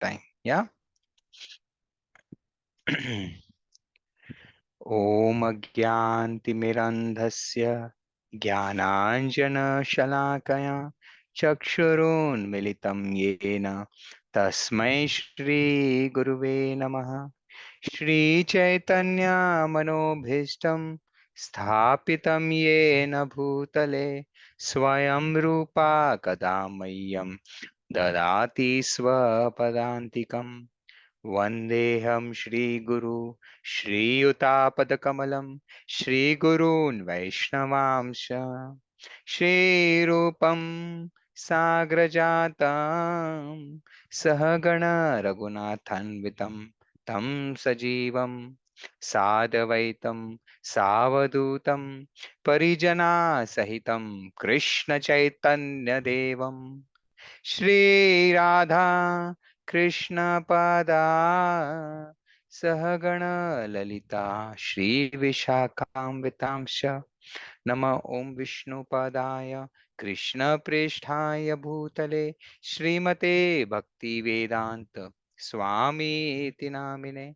time. Yeah. Om Agyantimirandhasya Jnananjana Chakshurunmilitam Yena Tasmai Shri Guruve Namaha. Shri Chaitanya Manobhishtam Sthapitam Yena Bhutale Swayam Rupa Kadamayam Dadati Swapadantikam. Vandeham Shri Guru Shri Utapad Shri Gurun Vaishnavamsha Shri Rupam Sagrajatam Sahagana Raghunathanvitam Tam Sajivam Sadavaitam Savadutam Parijana Sahitam Krishna Chaitanya Devam Shri Radha Krishna Pada Sahagana Lalita Shri Vishakam Vitamsha Nama Om Vishnu Padaya Krishna Prishthaya Bhutale Srimate Bhakti Vedanta Swami iti namine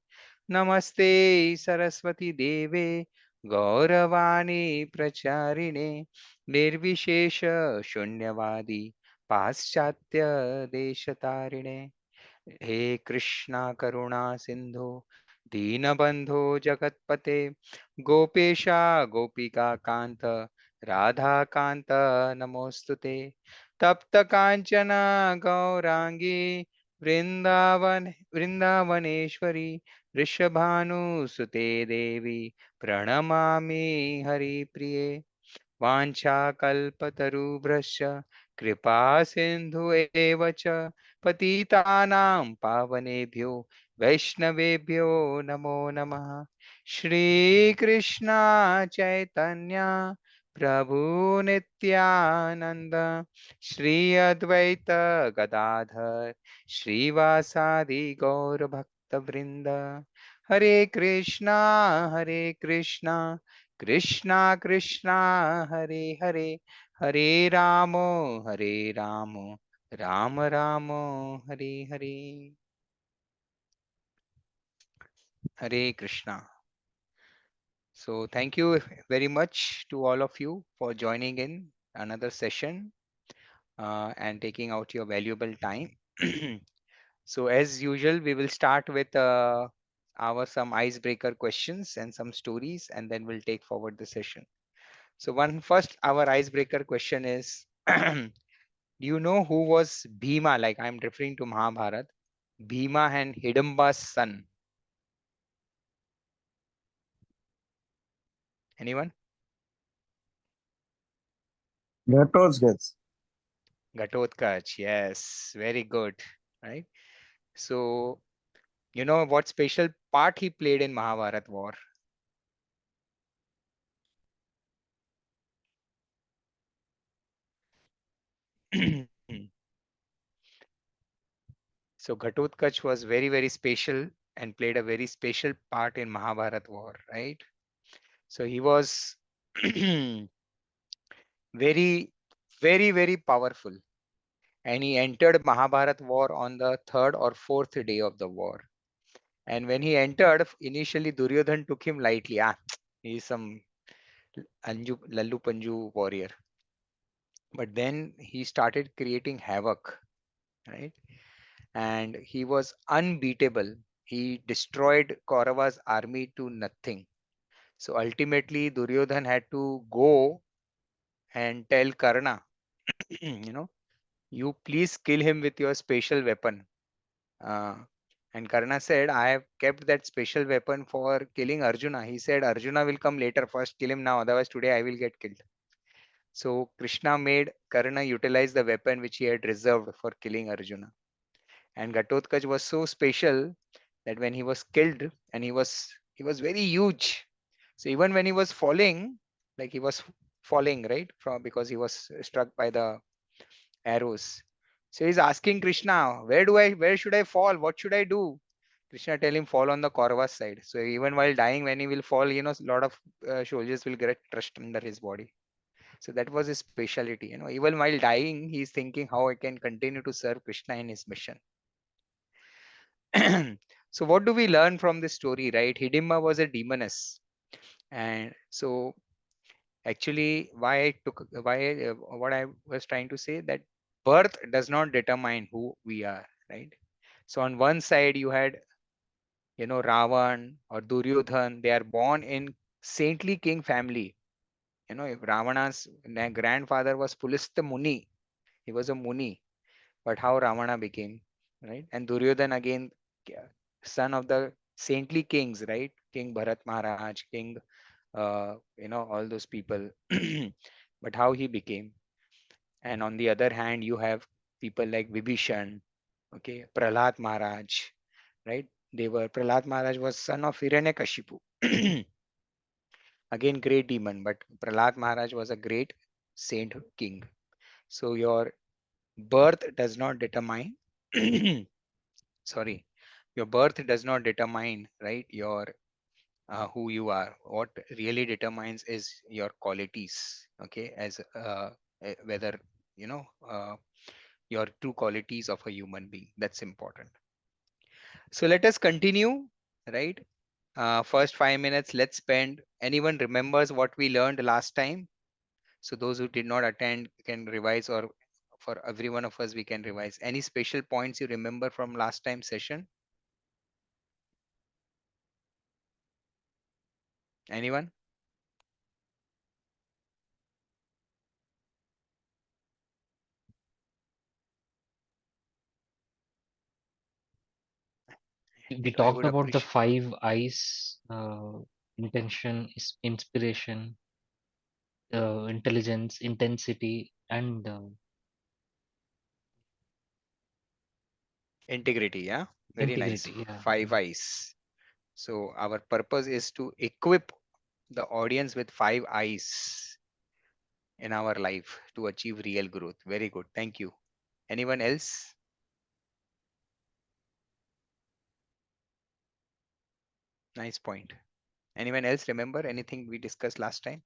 Namaste Saraswati Deve Gauravani Pracharine Nirvishesha Shunyavadi Paschatya Deshatarine हे कृष्णा करुणा सिंधु दीनबंधो जगतपते गोपेशा गोपिका कांत राधा कांत नमोस्तुते तप्त कांचन गौरांगी वृंदावनेश्वरी वृषभानुसुते देवी प्रणमामि हरिप्रिये वाञ्छाकल्पतरुभ्यश्च कृपा सिन्धु एव च पतितानां पावनेभ्यो वैष्णवेभ्यो नमो नमः श्रीकृष्ण चैतन्य प्रभु नित्यानंद श्री अद्वैत गदाधर श्रीवासादि गौर भक्त वृंद हरे कृष्णा कृष्णा कृष्णा हरे हरे हरे रामो Ram Ram Hare Hare Hare Krishna. So thank you very much to all of you for joining in another session and taking out your valuable time. So as usual, we will start with our some icebreaker questions and some stories, and then we'll take forward the session. So one first, our icebreaker question is, do you know who was Bhima? Like I'm referring to Mahabharat, Bhima and Hidamba's son. Anyone? That was guess. Ghatotkacha. Yes, very good. Right. So you know what special part he played in Mahabharat war? So Ghatotkacha was very special and played a very special part in Mahabharat war, right? So he was very, very powerful, and he entered Mahabharat war on the third or fourth day of the war. And when he entered, initially Duryodhan took him lightly. Ah, he's some Lallu Panju warrior. But then he started creating havoc, right? And he was unbeatable. He destroyed Kaurava's army to nothing. So ultimately, Duryodhan had to go and tell Karna, you know, you please kill him with your special weapon. Uh, and Karna said, I have kept that special weapon for killing Arjuna. He said, Arjuna will come later. First, kill him now. Otherwise, today I will get killed. So Krishna made Karna utilize the weapon which he had reserved for killing Arjuna. And Ghatotkacha was so special that when he was killed, and he was very huge. So even when he was falling, like he was falling right from because he was struck by the arrows. So he's asking Krishna, where should I fall? What should I do? Krishna tell him fall on the Kaurava's side. So even while dying, when he will fall, a lot of soldiers will get crushed under his body. So that was his specialty. Even while dying, he's thinking how I can continue to serve Krishna in his mission. So what do we learn from this story, right? Hidimba was a demoness, and so actually what I was trying to say, that birth does not determine who we are, right? So on one side you had, Ravan or Duryodhan. They are born in saintly king family. If Ravana's grandfather was Pulastya Muni, he was a Muni. But how Ravana became, right? And Duryodhan again, son of the saintly kings, right? King Bharat Maharaj, King, all those people. But how he became. And on the other hand, you have people like Vibhishan, okay, Prahlad Maharaj, right? Prahlad Maharaj was son of Hiranyakashipu. Again, great demon, but Prahlad Maharaj was a great saint king. So your birth does not determine, sorry, your birth does not determine, right, your who you are. What really determines is your qualities, okay, as whether, you know, uh, your true qualities of a human being. That's important. So let us continue, right? First 5 minutes, let's spend. Anyone remembers what we learned last time? So those who did not attend can revise, or for every one of us, we can revise. Any special points you remember from last time session? Anyone? We I talked would about the appreciate. five eyes: intention, inspiration, intelligence, intensity, and Integrity, yeah? Very nice. integrity. Yeah, Five eyes. So our purpose is to equip the audience with five eyes in our life to achieve real growth. Very good. Thank you. Anyone else? Nice point. Anyone else remember anything we discussed last time?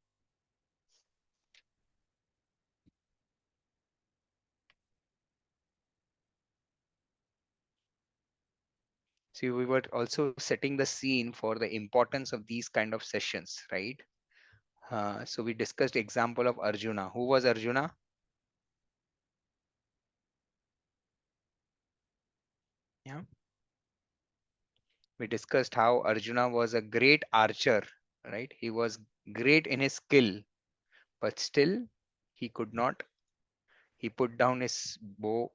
See, we were also setting the scene for the importance of these kind of sessions, right? So we discussed example of Arjuna. Who was Arjuna? Yeah. We discussed how Arjuna was a great archer, right? He was great in his skill, but still he could not. He put down his bow,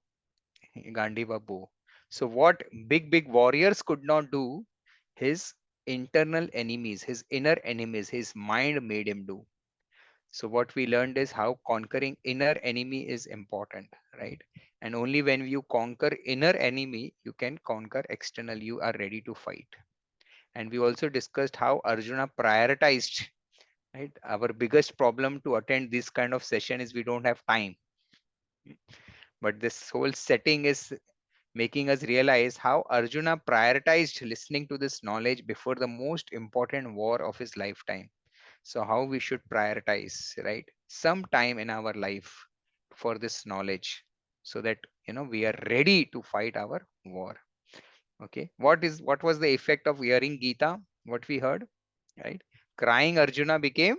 Gandiva bow. So what big warriors could not do, his internal enemies, his inner enemies, his mind made him do. So what we learned is how conquering inner enemy is important, right? And only when you conquer inner enemy, you can conquer external. You are ready to fight. And we also discussed how Arjuna prioritized, right? Our biggest problem to attend this kind of session is we don't have time. But this whole setting is making us realize how Arjuna prioritized listening to this knowledge before the most important war of his lifetime. So how we should prioritize, right, some time in our life for this knowledge, so that we are ready to fight our war. Okay, what was the effect of hearing Gita? What we heard, right? Crying Arjuna became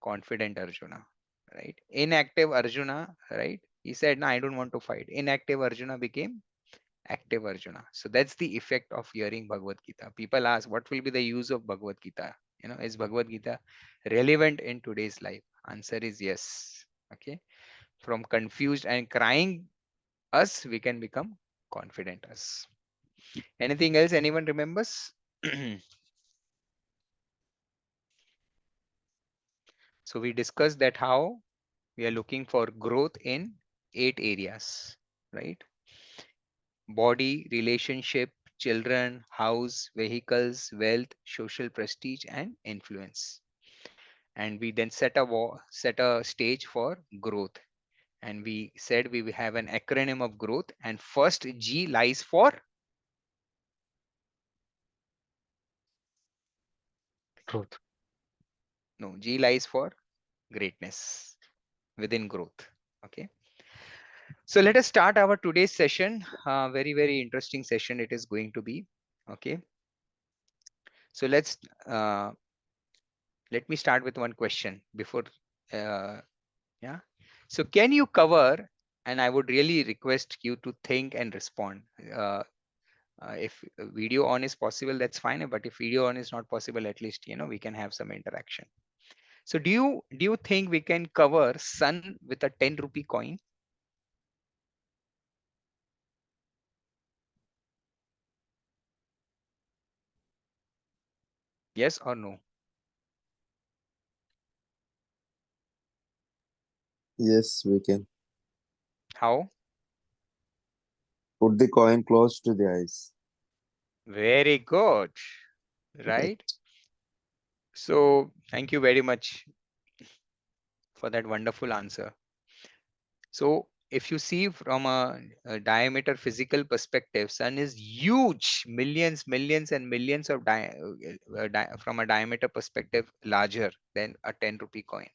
confident Arjuna, right? Inactive Arjuna, right, he said, no, I don't want to fight. Inactive Arjuna became active Arjuna. So that's the effect of hearing Bhagavad Gita. People ask, what will be the use of Bhagavad Gita? Is Bhagavad Gita relevant in today's life? Answer is yes. Okay. From confused and crying us, we can become confident us. Anything else anyone remembers? So we discussed that how we are looking for growth in 8 areas, right? Body, relationship, children, house, vehicles, wealth, social prestige, and influence. And we then set a stage for growth. And we said we will have an acronym of growth. And first G lies for, growth. no, G lies for greatness within growth. Okay. So let us start our today's session. Very interesting session it is going to be. Okay. So uh, let me start with one question before. Uh, yeah. So can you cover? And I would really request you to think and respond. Uh, if video on is possible, that's fine. But if video on is not possible, at least we can have some interaction. So do you think we can cover sun with a 10 rupee coin? Yes or no? Yes, we can. How? Put the coin close to the eyes. Very good. Right. Right. So thank you very much for that wonderful answer. So if you see from a diameter physical perspective, sun is huge, millions and millions of from a diameter perspective larger than a 10 rupee coin.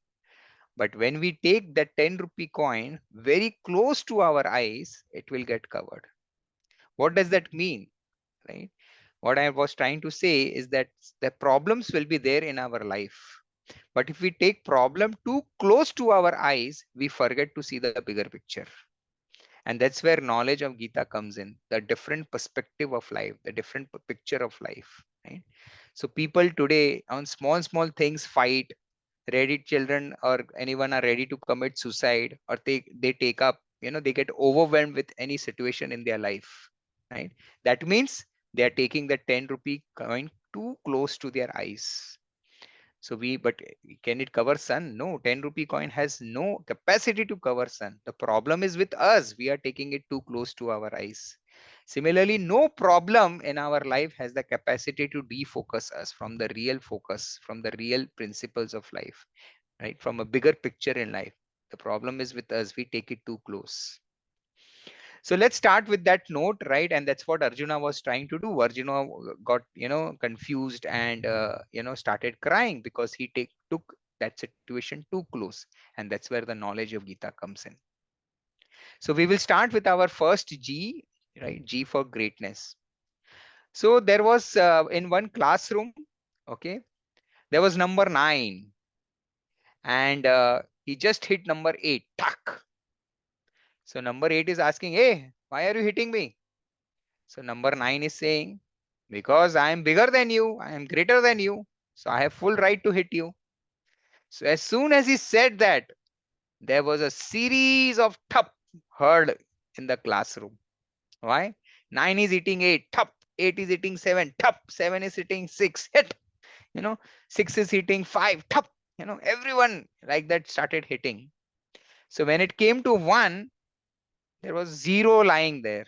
But when we take that 10 rupee coin very close to our eyes, it will get covered. What does that mean? Right? What I was trying to say is that the problems will be there in our life. But if we take problem too close to our eyes, we forget to see the bigger picture. And that's where knowledge of Gita comes in, the different perspective of life, the different picture of life. Right? So people today on small things fight, ready children or anyone are ready to commit suicide, or they take up, they get overwhelmed with any situation in their life. Right? That means they are taking the 10 rupee coin too close to their eyes. So but can it cover sun? No, 10 rupee coin has no capacity to cover sun. The problem is with us. We are taking it too close to our eyes. Similarly, no problem in our life has the capacity to defocus us from the real focus, from the real principles of life, right? From a bigger picture in life. The problem is with us. We take it too close. So let's start with that note, right? And that's what Arjuna was trying to do. Arjuna got confused and started crying because he took that situation too close. And that's where the knowledge of Gita comes in. So we will start with our first G, right? G for greatness. So there was in one classroom, okay, there was number 9, and he just hit number 8. Tuck. So number 8 is asking, hey, why are you hitting me? So number 9 is saying, because I am bigger than you, I am greater than you, so I have full right to hit you. So as soon as he said that, there was a series of thup heard in the classroom. Why? 9 is eating 8, thup. 8 is eating 7, thup. 7 is eating 6, hit. 6 is eating 5, thup. Everyone like that started hitting. So when it came to 1, there was 0 lying there.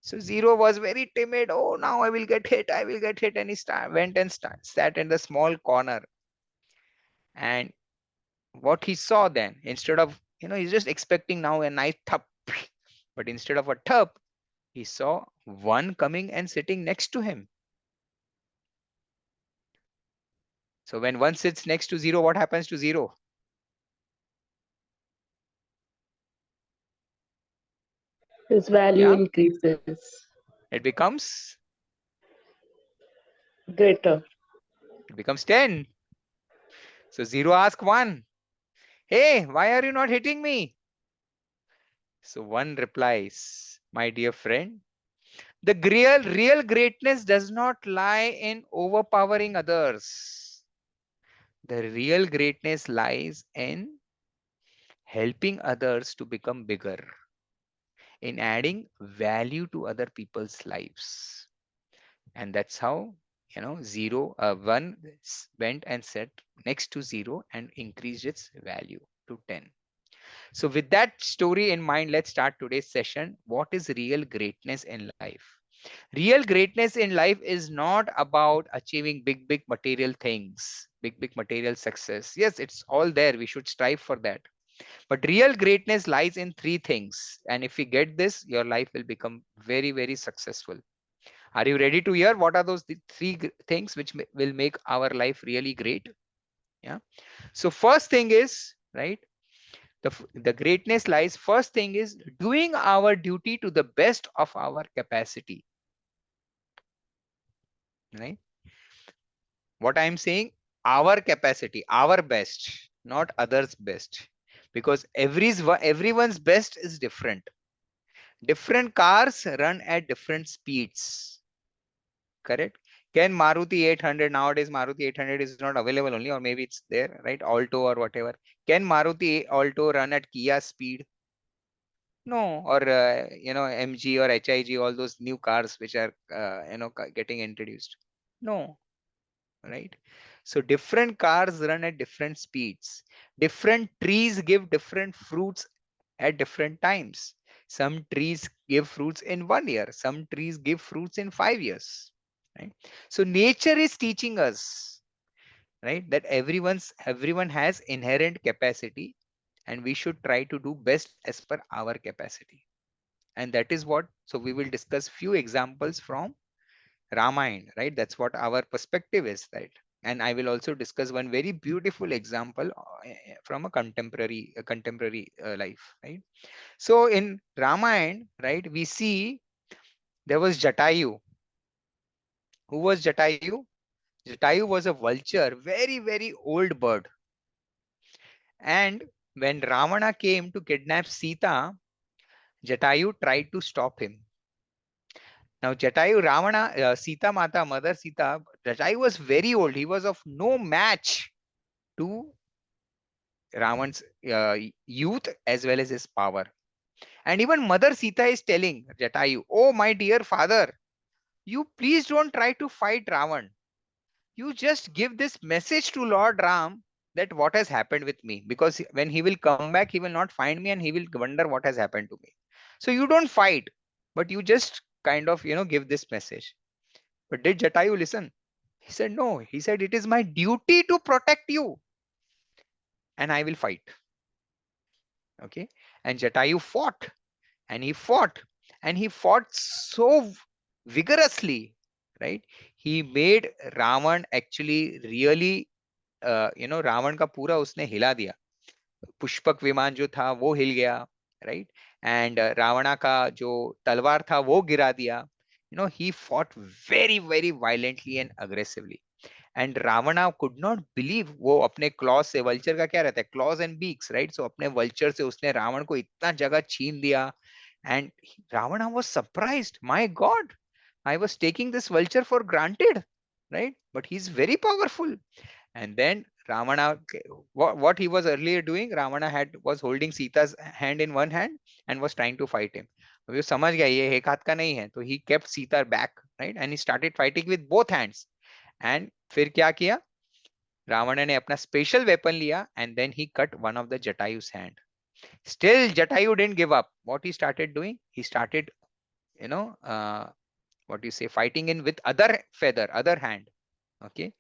So Zero was very timid. Oh, now I will get hit. I will get hit. And he went and sat in the small corner. And what he saw then, instead of, he's just expecting now a nice thup. But instead of a thup, he saw 1 coming and sitting next to him. So when 1 sits next to 0, what happens to 0? His value Yeah, increases. it becomes Greater. 10. So 0 asks 1, hey, why are you not hitting me? So 1 replies, my dear friend, the real greatness does not lie in overpowering others. The real greatness lies in helping others to become bigger, in adding value to other people's lives. And that's how, 1 went and sat next to 0 and increased its value to 10. So with that story in mind, let's start today's session. What is real greatness in life? Real greatness in life is not about achieving big material things, big material success. Yes, it's all there. We should strive for that. But real greatness lies in 3 things. And if we get this, your life will become very successful. Are you ready to hear what are those 3 things which will make our life really great? Yeah. So first thing is, right, The greatness lies, first thing is doing our duty to the best of our capacity. Right? What I'm saying, our capacity, our best, not others' best. Because everyone's best is different. Different cars run at different speeds. Correct? Can Maruti 800, nowadays Maruti 800 is not available only, or maybe it's there, right? Alto or whatever. Can Maruti Alto run at Kia speed? No. Or MG or HIG, all those new cars which are getting introduced. No. Right? So different cars run at different speeds. Different trees give different fruits at different times. Some trees give fruits in 1 year. Some trees give fruits in 5 years. Right? So nature is teaching us, right, that everyone has inherent capacity, and we should try to do best as per our capacity. And that is what. So we will discuss few examples from Ramayana, right? That's what our perspective is, right? And I will also discuss one very beautiful example from a contemporary life, right? So in Ramayana, right, we see there was Jatayu. Who was Jatayu? Jatayu was a vulture, very, very old bird. And when Ravana came to kidnap Sita, Jatayu tried to stop him. Now, Jatayu, Ravana, Sita Mata, Mother Sita, Jatayu was very old. He was of no match to Ravan's youth as well as his power. And even Mother Sita is telling Jatayu, "Oh, my dear father, you please don't try to fight Ravan. You just give this message to Lord Ram that what has happened with me. Because when he will come back, he will not find me and he will wonder what has happened to me. So you don't fight, but you just kind of, give this message." But did Jatayu listen? He said, no. He said, it is my duty to protect you and I will fight. Okay. And Jatayu fought and he fought and he fought so vigorously, right? He made Ravan actually really, Ravan का पूरा उसने हिला दिया. पुष्पक विमान जो था वो हिल गया, राइट? एंड रावणा का जो तलवार था वो गिरा दिया. He fought very, very violently and aggressively. And Ravana could not believe. वो अपने क्लॉज से, वल्चर का क्या रहता है, claws and beaks, right? So अपने वल्चर से उसने रावण को इतना जगह छीन दिया. And Ravana was surprised, my god, I was taking this vulture for granted, right? But he's very powerful. And then Ravana, what he was earlier doing, Ravana was holding Sita's hand in one hand and was trying to fight him. वो समझ गया ये एक हाथ का नहीं है, तो he kept Sita back, right? And he started fighting with both hands. And फिर क्या किया, रावण ने अपना स्पेशल वेपन लिया and then he cut one of the Jatayu's hand. Still Jatayu didn't give up. What he started doing, he started, you know, what you say, fighting in with other feather, other hand. Okay.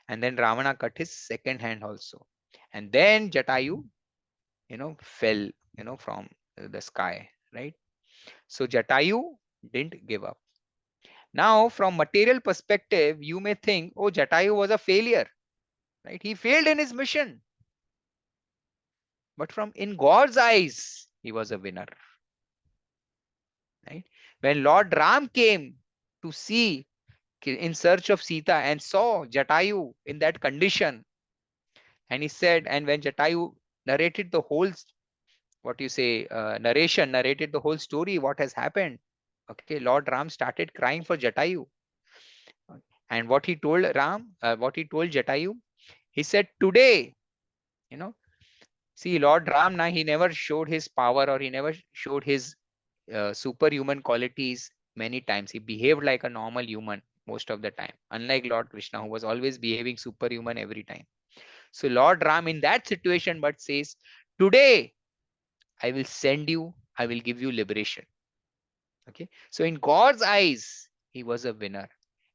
And then Ravana cut his second hand also. And then Jatayu, fell, from the sky, right? So Jatayu didn't give up. Now, from material perspective, you may think, oh, Jatayu was a failure, right? He failed in his mission. But from in God's eyes, he was a winner, right? When Lord Ram came to see in search of Sita and saw Jatayu in that condition, and he said, and when Jatayu narrated the whole, what you say, narrated the whole story, what has happened. Okay, Lord Ram started crying for Jatayu. And what he told Jatayu, he said, today, see, Lord Ram, now he never showed his power or he never showed his superhuman qualities many times. He behaved like a normal human most of the time, unlike Lord Krishna, who was always behaving superhuman every time. So Lord Ram in that situation but says, today I will send you, I will give you liberation. Okay. So in God's eyes, he was a winner.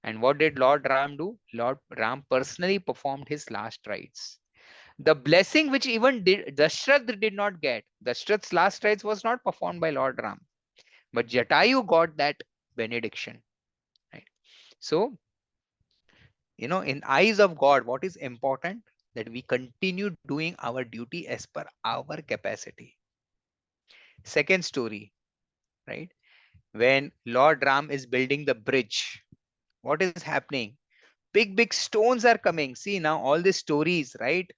And what did Lord Ram do? Lord Ram personally performed his last rites. The blessing which even Dashrath did not get. Dashrath's last rites was not performed by Lord Ram. But Jatayu got that benediction. Right? So, in eyes of God, what is important? that we continue doing our duty as per our capacity. Second story, right? When Lord Ram is building the bridge, what is happening? Big, big stones are coming. See now, all these stories, right?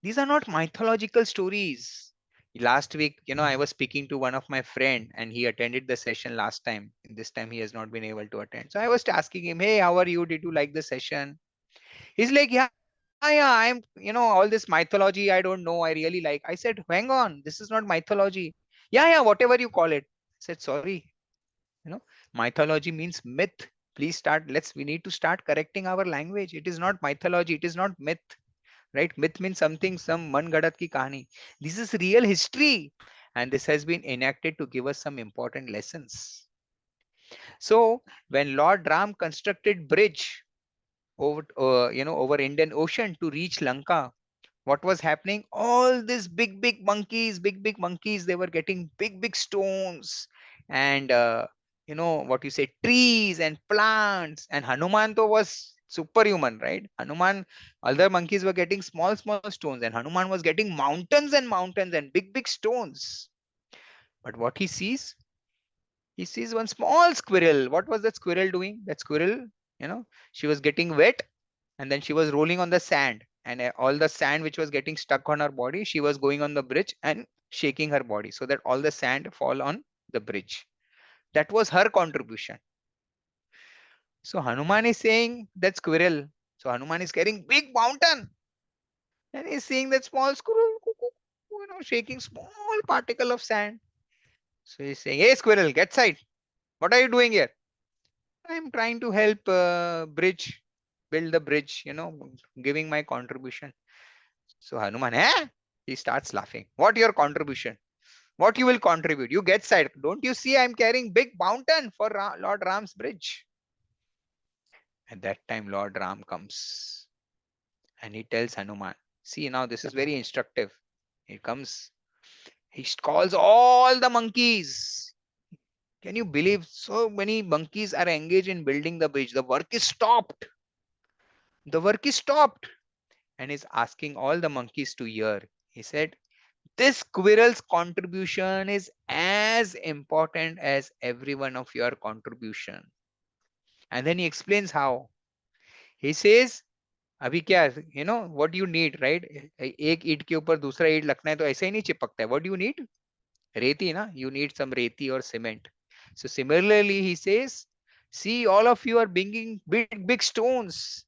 These are not mythological stories. Last week, I was speaking to one of my friend and he attended the session last time. This time he has not been able to attend. So I was asking him, hey, how are you? Did you like the session? He's like, yeah, I'm, all this mythology, I don't know. I really like. I said, hang on, this is not mythology. Yeah, whatever you call it. I said, sorry, mythology means myth. Please start. We need to start correcting our language. It is not mythology. It is not myth, right? Myth means something, some man gadat ki kahani. This is real history. And this has been enacted to give us some important lessons. So when Lord Ram constructed bridge over Indian Ocean to reach Lanka, what was happening? All these big monkeys, they were getting big stones and what you say, trees and plants. And Hanuman though was superhuman, right? Hanuman, other monkeys were getting small stones, and Hanuman was getting mountains and mountains and big stones. But what he sees? He sees one small squirrel. What was that squirrel doing? That squirrel, she was getting wet and then she was rolling on the sand, and all the sand which was getting stuck on her body, she was going on the bridge and shaking her body so that all the sand fall on the bridge. That was her contribution. So Hanuman is saying that squirrel. So Hanuman is carrying big mountain and he's seeing that small squirrel, shaking small particle of sand. So he's saying, hey squirrel, get side. What are you doing here? I'm trying to help build the bridge, giving my contribution. So Hanuman, eh? He starts laughing. What your contribution? What you will contribute? You get side. Don't you see I'm carrying big mountain for Lord Ram's bridge? At that time, Lord Ram comes and he tells Hanuman, see now this is very instructive. He comes, he calls all the monkeys. Can you believe so many monkeys are engaged in building the bridge? The work is stopped. The work is stopped. And he's asking all the monkeys to hear. He said, this squirrel's contribution is as important as every one of your contribution. And then he explains how. He says, अभी क्या what do you need, right? एक ईंट के ऊपर दूसरा ईंट रखना है तो ऐसे ही नहीं चिपकता है. What do you need? रेती ना. You need some रेती or cement. So similarly, he says, see, all of you are bringing big stones,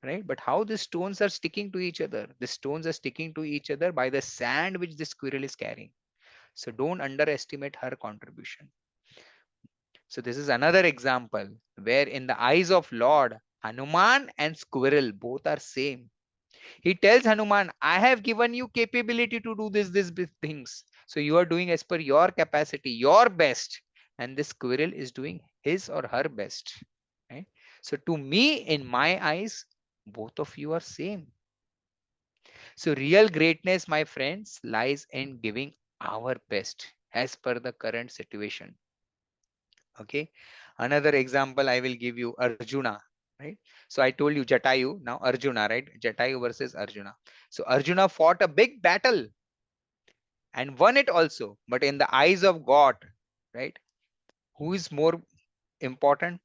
right? But how the stones are sticking to each other? The stones are sticking to each other by the sand which the squirrel is carrying. So don't underestimate her contribution. So this is another example where in the eyes of Lord, Hanuman and squirrel both are same. He tells Hanuman, I have given you capability to do these big things. So you are doing as per your capacity, your best. And this squirrel is doing his or her best. Right? So to me, in my eyes, both of you are same. So real greatness, my friends, lies in giving our best as per the current situation. Okay. Another example I will give you, Arjuna, right? So I told you Jatayu, now Arjuna, right? Jatayu versus Arjuna. So Arjuna fought a big battle and won it also. But in the eyes of God, right? Who is more important?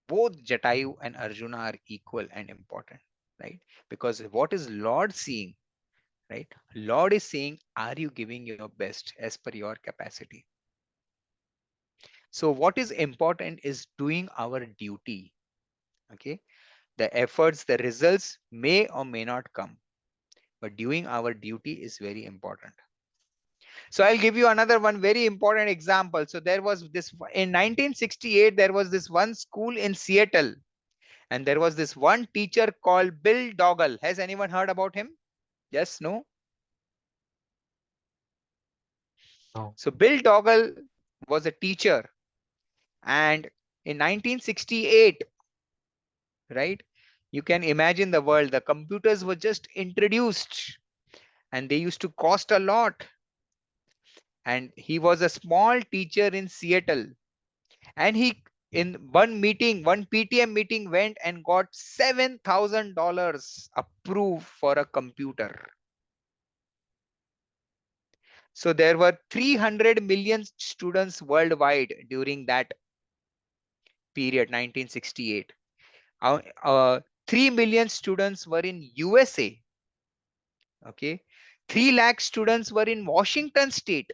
Both Jatayu and Arjuna are equal and important, right? Because what is Lord seeing, right? Lord is saying, are you giving your best as per your capacity? So what is important is doing our duty. Okay. The efforts, the results may or may not come, but doing our duty is very important. So I'll give you another one very important example. So there was this in 1968, there was this one school in Seattle, and there was this one teacher called Bill Doggle. Has anyone heard about him? Yes, no? No. So Bill Doggle was a teacher, and in 1968, right? You can imagine the world. The computers were just introduced and they used to cost a lot. And he was a small teacher in Seattle. And he, in one meeting, one PTM meeting, went and got $7,000 approved for a computer. So there were 300 million students worldwide during that period, 1968. Uh, uh, 3 million students were in USA. Okay. 3 lakh students were in Washington state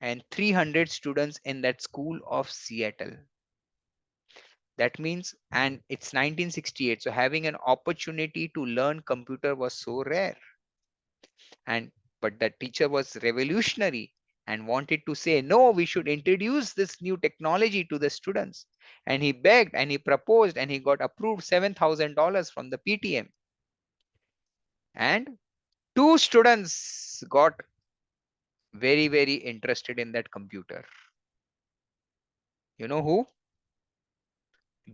and 300 students in that school of Seattle. That means, and it's 1968. So having an opportunity to learn computer was so rare. And but that teacher was revolutionary and wanted to say, no, we should introduce this new technology to the students. And he begged and he proposed and he got approved $7,000 from the PTM. And 2 students got very, very interested in that computer. You know who?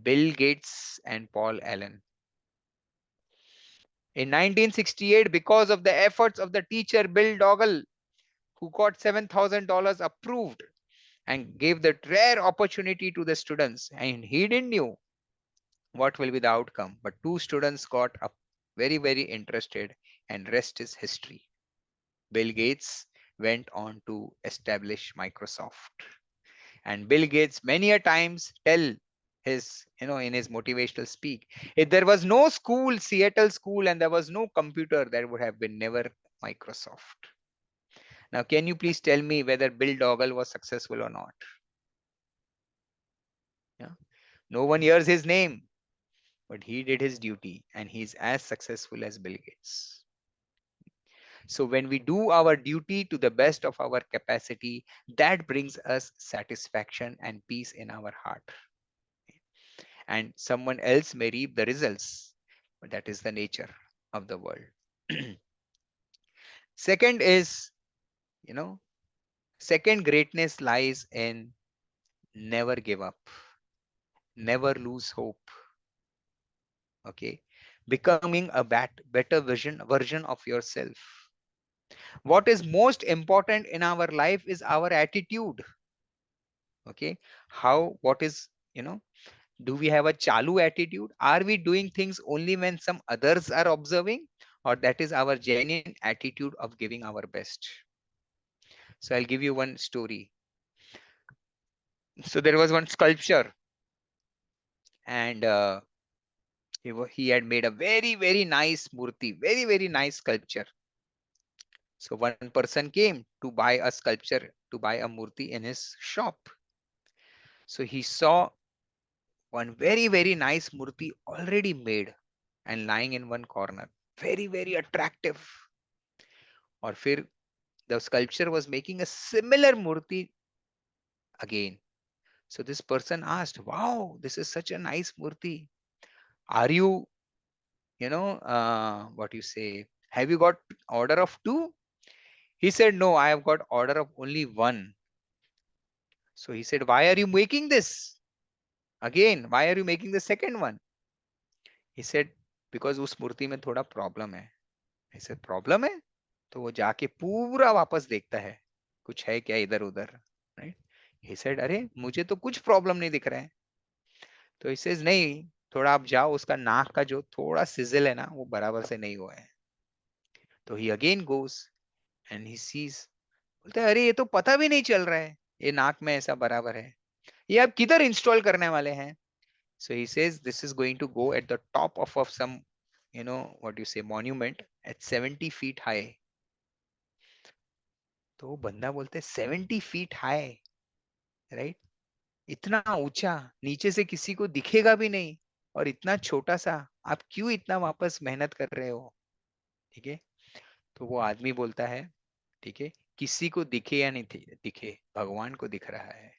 Bill Gates and Paul Allen. In 1968, because of the efforts of the teacher Bill Doggle, who got $7,000 approved and gave that rare opportunity to the students, and he didn't knew what will be the outcome, but 2 students got up very, very interested, and rest is history. Bill Gates went on to establish Microsoft. And Bill Gates many a times tell his, in his motivational speak, if there was no school, Seattle school, and there was no computer, there would have been never Microsoft. Now, can you please tell me whether Bill Doggle was successful or not? Yeah. No one hears his name, but he did his duty and he's as successful as Bill Gates. So when we do our duty to the best of our capacity, that brings us satisfaction and peace in our heart. And someone else may reap the results, but that is the nature of the world. Second is, you know, second greatness lies in never give up, never lose hope. Okay, becoming a better version of yourself. What is most important in our life is our attitude. Okay, what is, do we have a chalu attitude? Are we doing things only when some others are observing, or that is our genuine attitude of giving our best? So I'll give you one story. So there was one sculpture, and he had made a very, very nice murti, very, very nice sculpture. So one person came to buy a sculpture, to buy a murti in his shop. So he saw one very, very nice murti already made and lying in one corner, very, very attractive. Or फिर the sculpture was making a similar murti again. So this person asked, wow, this is such a nice murti. Are you, what you say, have you got order of 2? He said, no, I have got order of only 1. So he said, why are you making this again? Why are you making the second one? He said, because उस मूर्ति में थोड़ा problem है. I said, problem है? तो वो जाके पूरा वापस देखता है, कुछ है क्या इधर उधर, राइट? He said, अरे मुझे तो कुछ प्रॉब्लम नहीं दिख रहा है. तो he says, नहीं, थोड़ा आप जाओ, उसका नाक का जो थोड़ा सिजल है ना, वो बराबर से नहीं हुआ है. तो he again goes and he sees, बोलता है, अरे ये तो पता भी नहीं चल रहा है, ये नाक में ऐसा बराबर है, ये आप किधर इंस्टॉल करने वाले हैं? So he says this is going to go at the top of some, what you say, monument at 70 feet high. तो वो बंदा बोलते हैं 70 feet high, right? इतना ऊंचा, नीचे से किसी को दिखेगा भी नहीं, और इतना छोटा सा, आप क्यों इतना वापस मेहनत कर रहे हो? ठीक है. तो वो आदमी बोलता है, ठीक है, किसी को दिखे या नहीं दिखे, भगवान को दिख रहा है.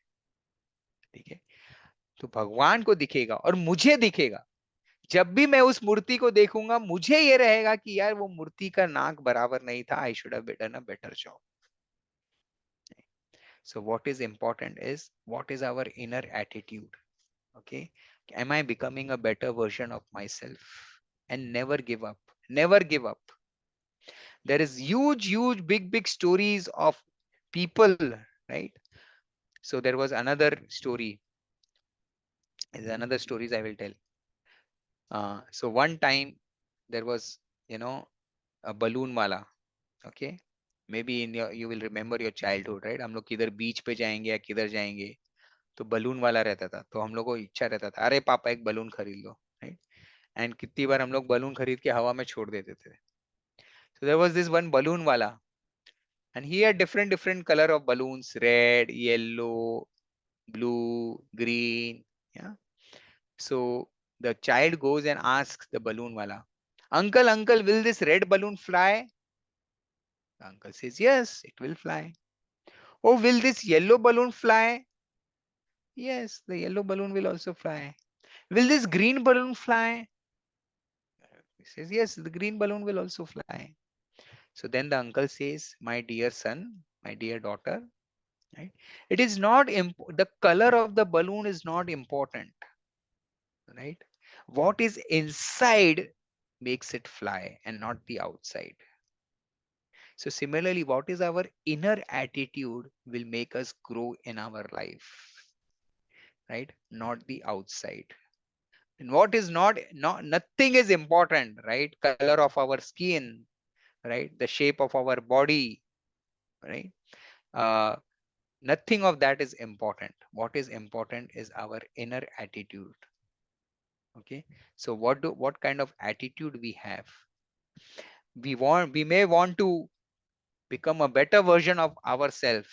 ठीक है. तो भगवान को दिखेगा और मुझे दिखेगा. जब भी मैं उस मूर्ति को देखूंगा, मुझे ये रहेगा कि यार वो मूर्ति का नाक बराबर नहीं था, I should have done a better job. So what is important is what is our inner attitude. Okay, am I becoming a better version of myself? And never give up, never give up. There is huge big stories of people, right? So there was another story. There's another stories I will tell. So one time there was, you know, a balloon wala. Okay, maybe in your you will remember your childhood, right? हम लोग किधर बीच पे जाएंगे या किधर जाएंगे तो balloon वाला रहता था, तो हम लोग को इच्छा रहता था, अरे पापा एक बलून खरीद लो, राइट? एंड कितनी बार हम लोग बलून खरीद के हवा में छोड़ देते थे. So there was this one balloon wala, and he had different color of balloons: red, yellow, blue, green. Yeah. So the child goes and asks the balloon wala, "Uncle, uncle, will this red balloon fly?" The uncle says, "Yes, it will fly." "Oh, will this yellow balloon fly?" "Yes, the yellow balloon will also fly." "Will this green balloon fly?" He says, "Yes, the green balloon will also fly." So then the uncle says, "My dear son, my dear daughter, right? It is not the color of the balloon is not important, right? What is inside makes it fly and not the outside." So similarly, what is our inner attitude will make us grow in our life, right? Not the outside. And what is not nothing is important, right? Color of our skin, right? The shape of our body, right? Uh, Nothing of that is important. What is important is our inner attitude. Okay. So what kind of attitude we have? We may want to become a better version of ourselves.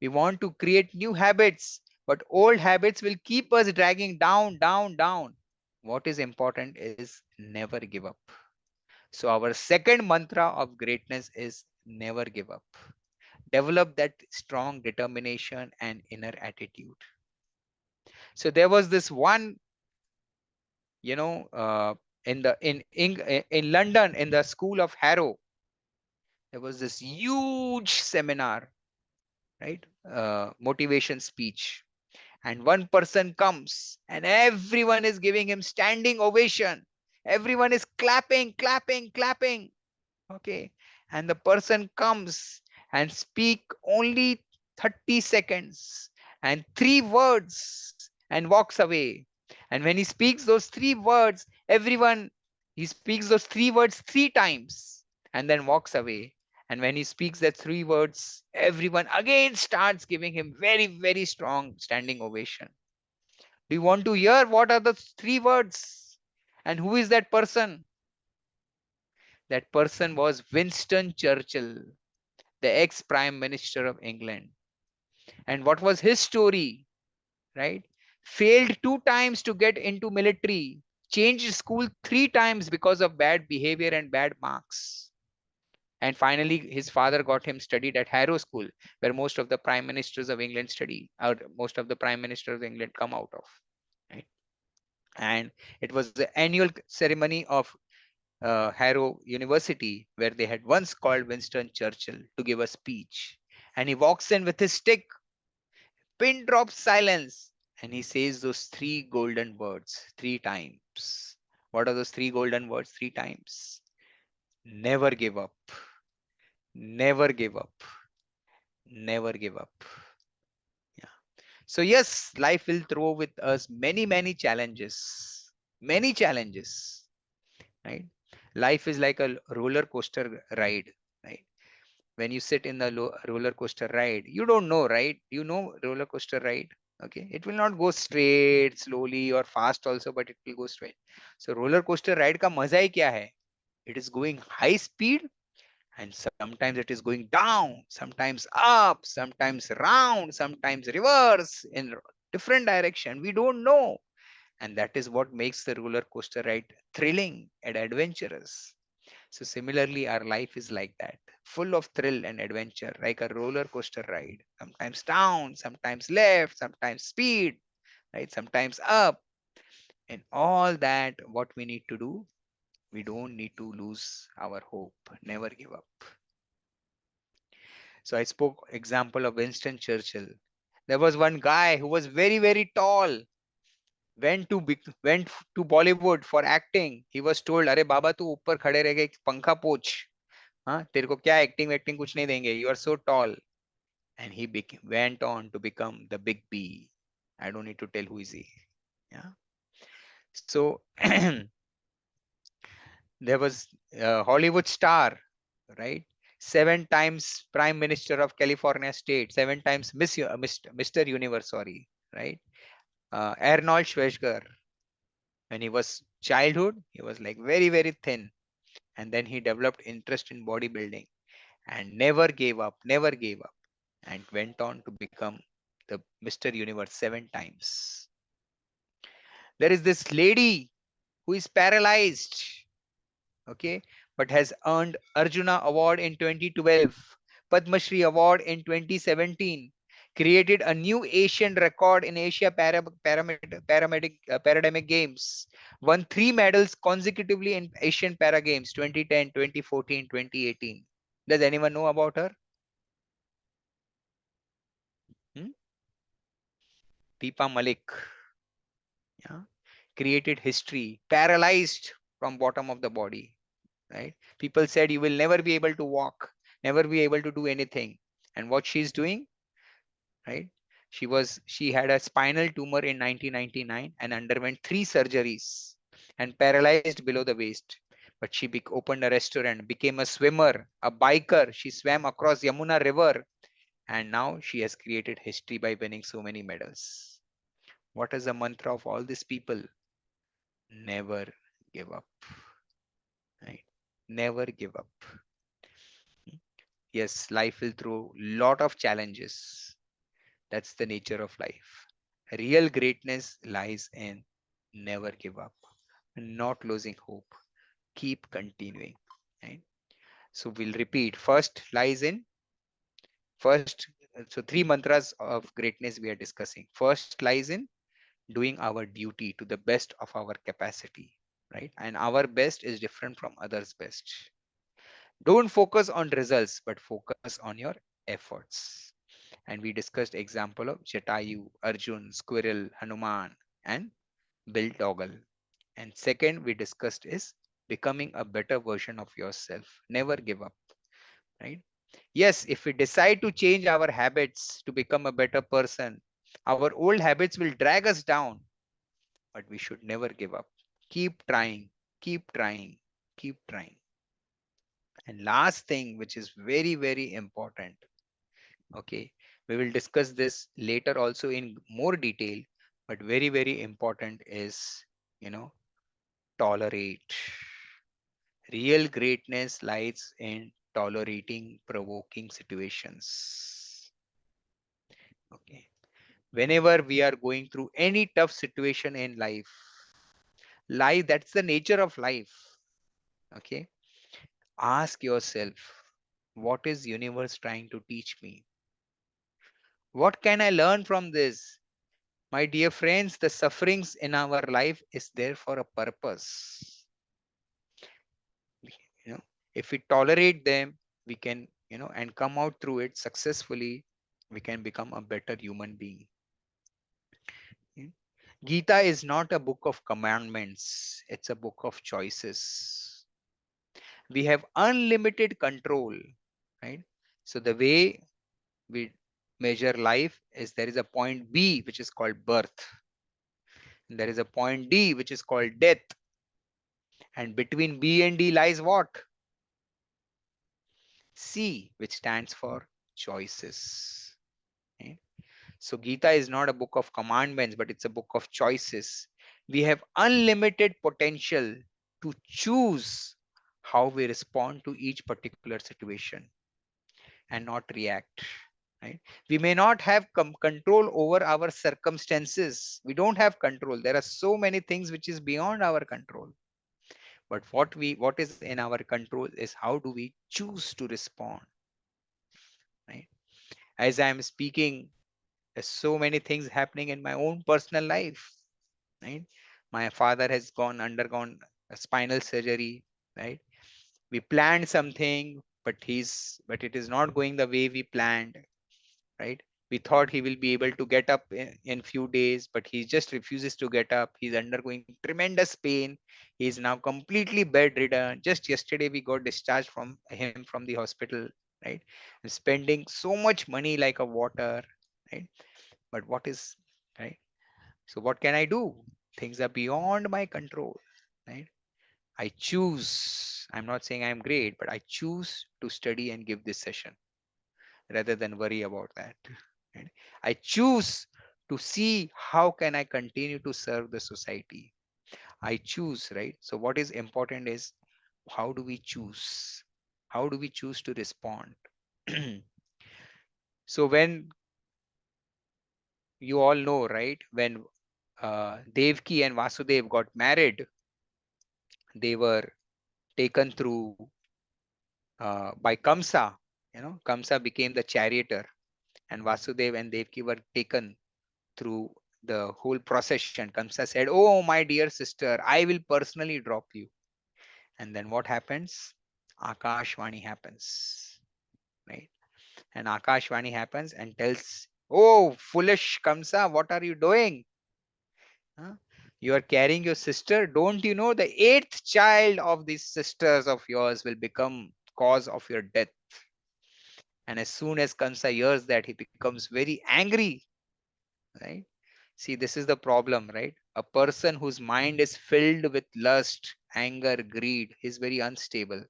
We want to create new habits, but old habits will keep us dragging down, down, down. What is important is never give up. So our second mantra of greatness is never give up. Develop that strong determination and inner attitude. So there was this one, you know, in London, in the school of Harrow, there was this huge seminar, right? Motivation speech, and one person comes, and everyone is giving him standing ovation. Everyone is clapping, clapping, clapping. Okay, and the person comes and speak only 30 seconds and three words and walks away. And when he speaks those three words, everyone, he speaks those three words three times and then walks away. And when he speaks that three words, everyone again starts giving him very, very strong standing ovation. Do you want to hear what are the three words and who is that person? That person was Winston Churchill, the ex Prime Minister of England. And what was his story? Right? Failed two times to get into military, changed school three times because of bad behavior and bad marks. And finally, his father got him studied at Harrow School, where most of the prime ministers of England study, or most of the prime ministers of England come out of. Right? And it was the annual ceremony of Harrow University, where they had once called Winston Churchill to give a speech. And he walks in with his stick, pin drop silence, and he says those three golden words three times. What are those three golden words three times? Never give up, never give up, never give up. Yeah. So, yes, life will throw with us many, many challenges, many challenges, right? Life is like a roller coaster ride, right? When you sit in the roller coaster ride, you don't know, right? You know roller coaster ride. Okay, it will not go straight, slowly, or fast also, but it will go straight. So roller coaster ride का मजा ही क्या है? It is going high speed, and sometimes it is going down, sometimes up, sometimes round, sometimes reverse in different direction. We don't know, and that is what makes the roller coaster ride thrilling and adventurous. So similarly, our life is like that, full of thrill and adventure, like a roller coaster ride. Sometimes down, sometimes left, sometimes speed, right? Sometimes up. And all that, what we need to do, we don't need to lose our hope. Never give up. So I spoke example of Winston Churchill. There was one guy who was very, very tall. Went to Bollywood for acting. He was told, "अरे बाबा तू ऊपर खड़े रह के एक पंखा पोछ, हाँ तेरे को क्या एक्टिंग वेक्टिंग कुछ नहीं देंगे, you are so tall." And he went on to become the big B. I don't need to tell who is he. Yeah. So there was a Hollywood star, right? 7 times Prime Minister of California State, 7 times Mr. Universe, sorry, right? Arnold Schwarzenegger, when he was childhood, he was like very, very thin. And then he developed interest in bodybuilding and never gave up, and went on to become the Mr. Universe 7 times. There is this lady who is paralyzed, okay, but has earned Arjuna Award in 2012, Padma Shri Award in 2017, created a new Asian record in Asia Parademic Games, won 3 medals consecutively in Asian Para Games 2010, 2014, 2018. Does anyone know about her? Hmm? Deepa Malik, yeah, created history, paralyzed from bottom of the body, right? People said you will never be able to walk, never be able to do anything. And what she's doing, right? She had a spinal tumor in 1999 and underwent 3 surgeries and paralyzed below the waist. But she opened a restaurant, became a swimmer, a biker. She swam across Yamuna River, and now she has created history by winning so many medals. What is the mantra of all these people? Never give up, right? Never give up. Yes, life will throw lot of challenges. That's the nature of life. Real greatness lies in never give up, not losing hope, keep continuing. Right? So we'll repeat. First lies in first. So 3 mantras of greatness we are discussing. First lies in doing our duty to the best of our capacity. Right? And our best is different from others' best. Don't focus on results, but focus on your efforts. And we discussed example of Jatayu, Arjun, Squirrel, Hanuman, and Bill Toggle. And second, we discussed is becoming a better version of yourself. Never give up, right? Yes, if we decide to change our habits to become a better person, our old habits will drag us down, but we should never give up. Keep trying, keep trying, keep trying. And last thing, which is very, very important, okay, we will discuss this later also in more detail, but very, very important is, you know, tolerate. Real greatness lies in tolerating provoking situations. Okay. Whenever we are going through any tough situation in life, that's the nature of life. Okay. Ask yourself, what is universe trying to teach me? What can I learn from this? My dear friends, the sufferings in our life is there for a purpose. You know, if we tolerate them, we can, and come out through it successfully, we can become a better human being. Mm. Gita is not a book of commandments, it's a book of choices. We have unlimited control, right? So the way we measure life is there is a point B, which is called birth. And there is a point D, which is called death. And between B and D lies what? C, which stands for choices. Right? So Gita is not a book of commandments, but it's a book of choices. We have unlimited potential to choose how we respond to each particular situation and not react. Right? We may not have control over our circumstances. We don't have control. There are so many things which is beyond our control. But what is in our control is how do we choose to respond. Right? As I am speaking, there's so many things happening in my own personal life. Right? My father has undergone a spinal surgery. Right? We planned something, but it is not going the way we planned. Right? We thought he will be able to get up in few days, but he just refuses to get up. He's undergoing tremendous pain. He is now completely bedridden. Just yesterday we got discharged from him from the hospital. Right? And spending so much money like a water. Right? But what is, right? So what can I do? Things are beyond my control, right? I choose, I'm not saying I'm great, but I choose to study and give this session rather than worry about that. Right? I choose to see how can I continue to serve the society. I choose, right? So what is important is how do we choose? How do we choose to respond? So when you all know, right? When Devki and Vasudev got married, they were taken through by Kamsa. Kamsa became the charioteer, and Vasudev and Devki were taken through the whole procession. Kamsa said, "Oh, my dear sister, I will personally drop you." And then what happens? Akashvani happens, right? And Akashvani happens and tells, "Oh, foolish Kamsa, what are you doing? Huh? You are carrying your sister. Don't you know the eighth child of these sisters of yours will become cause of your death?" And as soon as Kamsa hears that, he becomes very angry, right? See, this is the problem, right? A person whose mind is filled with lust, anger, greed is very unstable.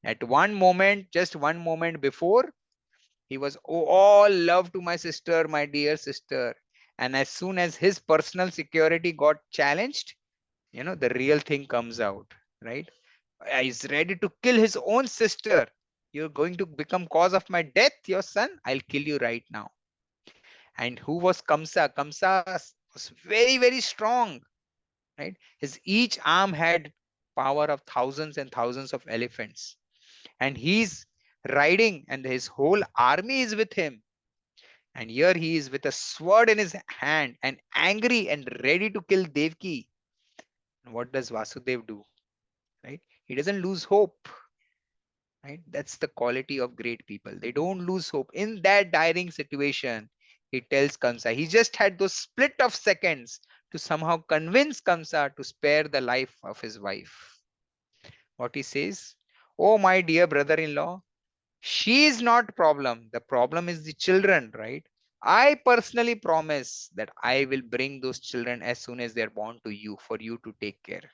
At one moment, just one moment before, he was all love to my sister, my dear sister. And as soon as his personal security got challenged, the real thing comes out, right? He's ready to kill his own sister. You're going to become cause of my death, your son? I'll kill you right now. And who was Kamsa? Kamsa was very, very strong, right? His each arm had power of thousands and thousands of elephants. And he's riding, and his whole army is with him. And here he is with a sword in his hand and angry and ready to kill Devki. And what does Vasudev do? Right? He doesn't lose hope. Right? That's the quality of great people. They don't lose hope. In that dying situation, he tells Kamsa, he just had those split of seconds to somehow convince Kamsa to spare the life of his wife. What he says, "Oh, my dear brother-in-law, she is not problem. The problem is the children, right? I personally promise that I will bring those children as soon as they're born to you for you to take care."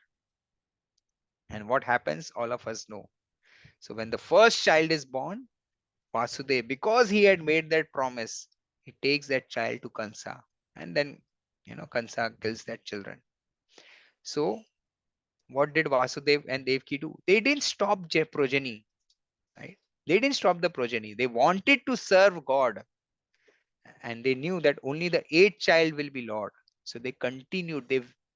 And what happens? All of us know. So when the first child is born, Vasudev, because he had made that promise, he takes that child to Kansa, and then Kansa kills that children. So what did Vasudev and Devki do? They didn't stop progeny, right? They didn't stop the progeny. They wanted to serve God, and they knew that only the eighth child will be Lord. So they continued.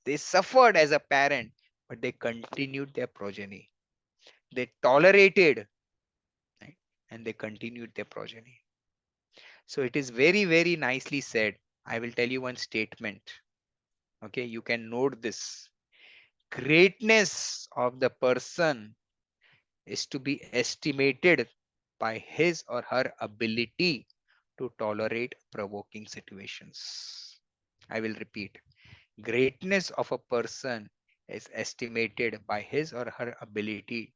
They suffered as a parent, but they continued their progeny. They tolerated, right? And they continued their progeny. So it is very, very nicely said. I will tell you one statement. Okay, you can note this. Greatness of the person is to be estimated by his or her ability to tolerate provoking situations. I will repeat. Greatness of a person is estimated by his or her ability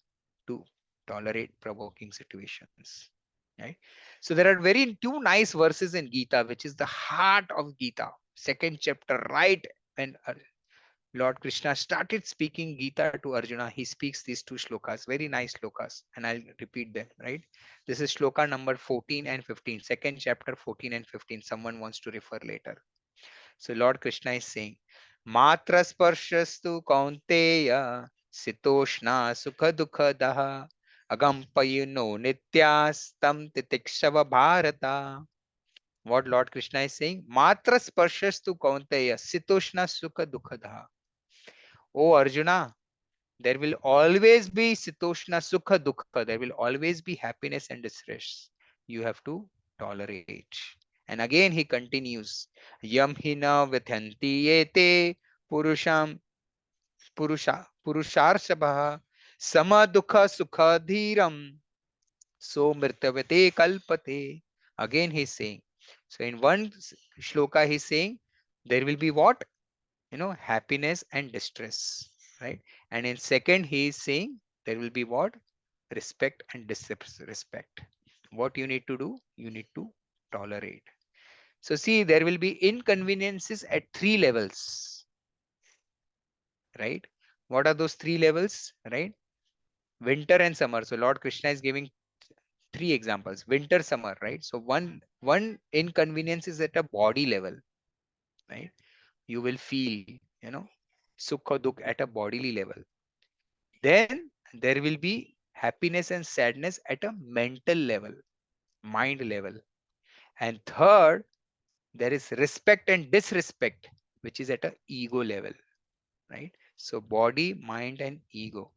to tolerate provoking situations. Right? So there are very two nice verses in Gita, which is the heart of Gita, second chapter, right? When Lord Krishna started speaking Gita to Arjuna, he speaks these two shlokas, very nice shlokas, and I'll repeat them, right? This is shloka number 14 and 15, second chapter 14 and 15. Someone wants to refer later. So Lord Krishna is saying, Matra sparshastu kaunteya sitoshna sukha dukha daha agampayuno nityas tam titikshava bharata. What Lord Krishna is saying? Matra sparshastu kaunteya sitoshna sukha dukha daha. Oh Arjuna, there will always be sitoshna sukha dukha. There will always be happiness and distress. You have to tolerate. And again he continues, Yam hina vithanti yete purusham purusharshabha sama dukha sukha dhiram so mrityavate kalpate. Again he's saying. So in one shloka he's saying there will be what? Happiness and distress, right? And in second he is saying there will be what? Respect and disrespect. What you need to do? You need to tolerate. So see, there will be inconveniences at three levels. right? What are those three levels, right? Winter and summer. So Lord Krishna is giving three examples: winter, summer, right? So one inconvenience is at a body level, right? You will feel, sukha dukh at a bodily level. Then there will be happiness and sadness at a mental level, mind level. And third, there is respect and disrespect, which is at a ego level, right? So body, mind, and ego.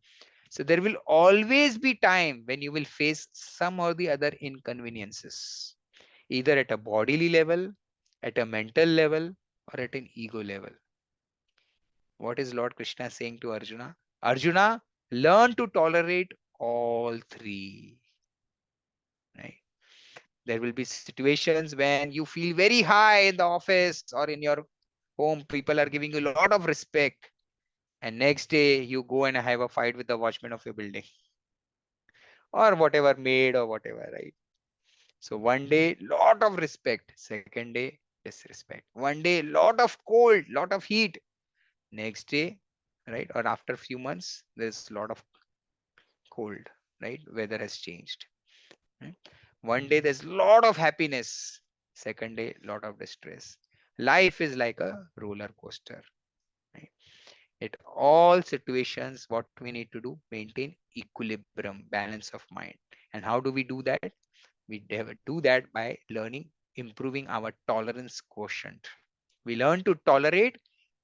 So there will always be time when you will face some or the other inconveniences, either at a bodily level, at a mental level, or at an ego level. What is Lord Krishna saying to Arjuna? Arjuna, learn to tolerate all three, right? There will be situations when you feel very high in the office or in your home, people are giving you a lot of respect, and next day you go and have a fight with the watchman of your building or whatever maid or whatever, right? So one day lot of respect, second day disrespect, one day lot of cold, lot of heat, next day, right, or after a few months there's a lot of cold, right? Weather has changed, right? One day there's lot of happiness, second day lot of distress. Life is like a roller coaster, right? At all situations, what we need to do, maintain equilibrium, balance of mind. And how do we do that? We do that by learning, improving our tolerance quotient. We learn to tolerate,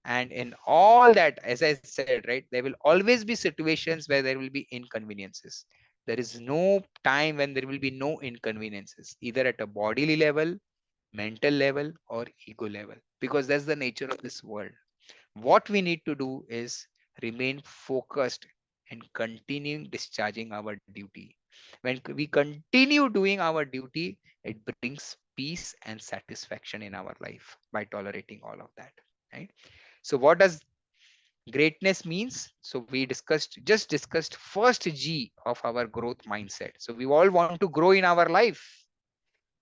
and in all that, as I said, right, there will always be situations where there will be inconveniences. There is no time when there will be no inconveniences, either at a bodily level, mental level, or ego level, because that's the nature of this world. What we need to do is remain focused and continuing discharging our duty. When we continue doing our duty, it brings peace and satisfaction in our life by tolerating all of that. Right? So, what does greatness means? So we discussed first G of our growth mindset. So we all want to grow in our life.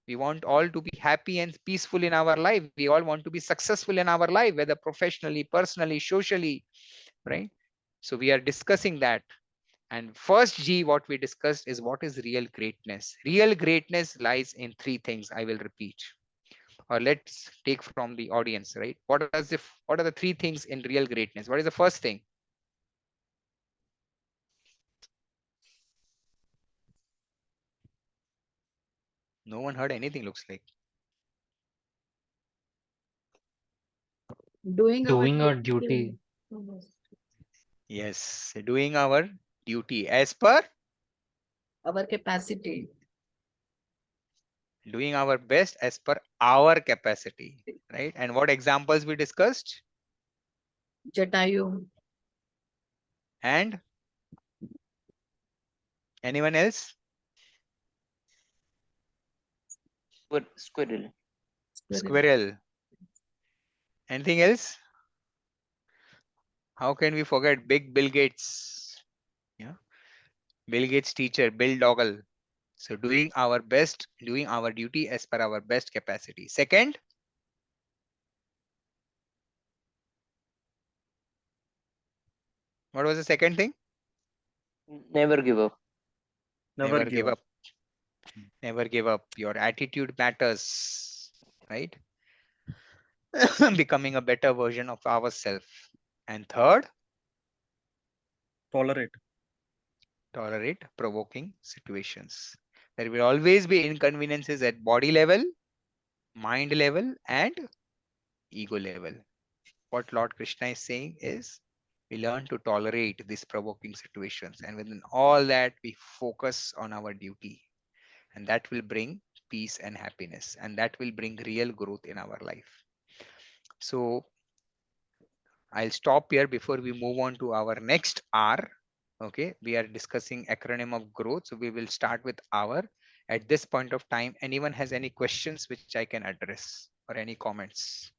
We want all to be happy and peaceful in our life. We all want to be successful in our life, whether professionally, personally, socially, right? So we are discussing that. And first G, what we discussed is what is real greatness. Real greatness lies in three things. I will repeat. Or let's take from the audience, right? What are the three things in real greatness? What is the first thing? No one heard anything, looks like. Doing our Doing our duty. duty. Yes, doing our duty as per, Our capacity. doing our best as per our capacity, right? And what examples we discussed? Jatayu. And anyone else? Squirrel. Squirrel. Anything else? How can we forget big Bill Gates? Yeah, Bill Gates' teacher, Bill Doggle. So doing our best, doing our duty as per our best capacity. Second, what was the second thing? Never give up. Never give up. Never give up. Your attitude matters, right? Becoming a better version of ourselves. And third, Tolerate. tolerate provoking situations. There will always be inconveniences at body level, mind level, and ego level. What Lord Krishna is saying is we learn to tolerate these provoking situations, and within all that, we focus on our duty, and that will bring peace and happiness, and that will bring real growth in our life. So I'll stop here before we move on to our next R. Okay, we are discussing acronym of growth. So we will start with our. At this point of time, anyone has any questions which I can address or any comments?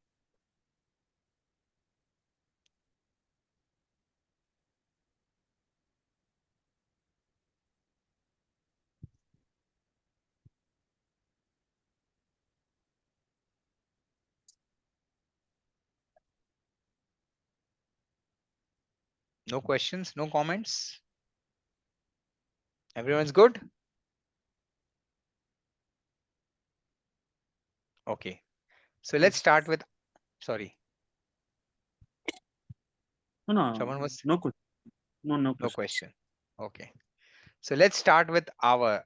No questions, no comments. Everyone's good? Okay. So let's start with, sorry, No, someone was, no question. No no question. question. Okay. So let's start with R.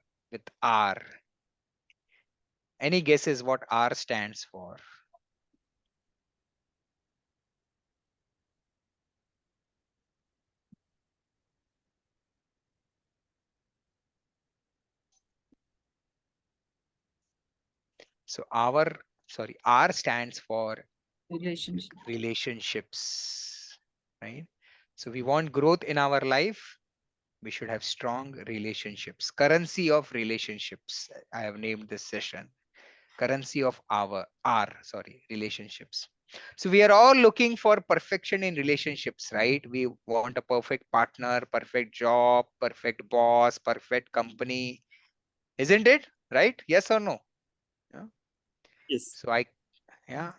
Any guesses what R stands for? So R stands for Relationship. relationships, right? So we want growth in our life. We should have strong relationships. Currency of relationships. I have named this session. Currency of relationships. So we are all looking for perfection in relationships, right? We want a perfect partner, perfect job, perfect boss, perfect company, isn't it? Right? Yes or no? Yeah. Yes.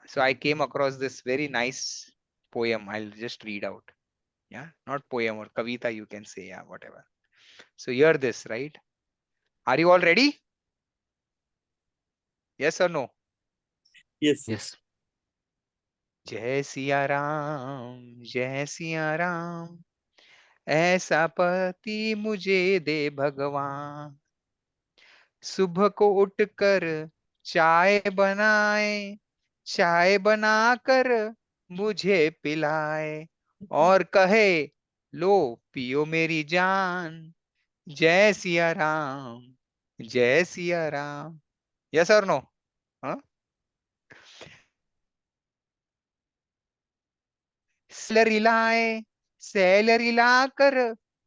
So I came across this very nice poem. I'll just read out. Yeah, not poem or kavita, you can say, yeah, whatever. So hear this, right? Are you all ready? Yes or no? Yes. Yes. जय सिया राम, जय सिया राम, ऐसा पति मुझे दे भगवान, सुबह को उठकर चाय बनाए, चाय बनाकर मुझे पिलाए और कहे लो पियो मेरी जान, जय सिया राम, जय Siya Ram. Yes or no? Huh? Salary लाए, सैलरी लाकर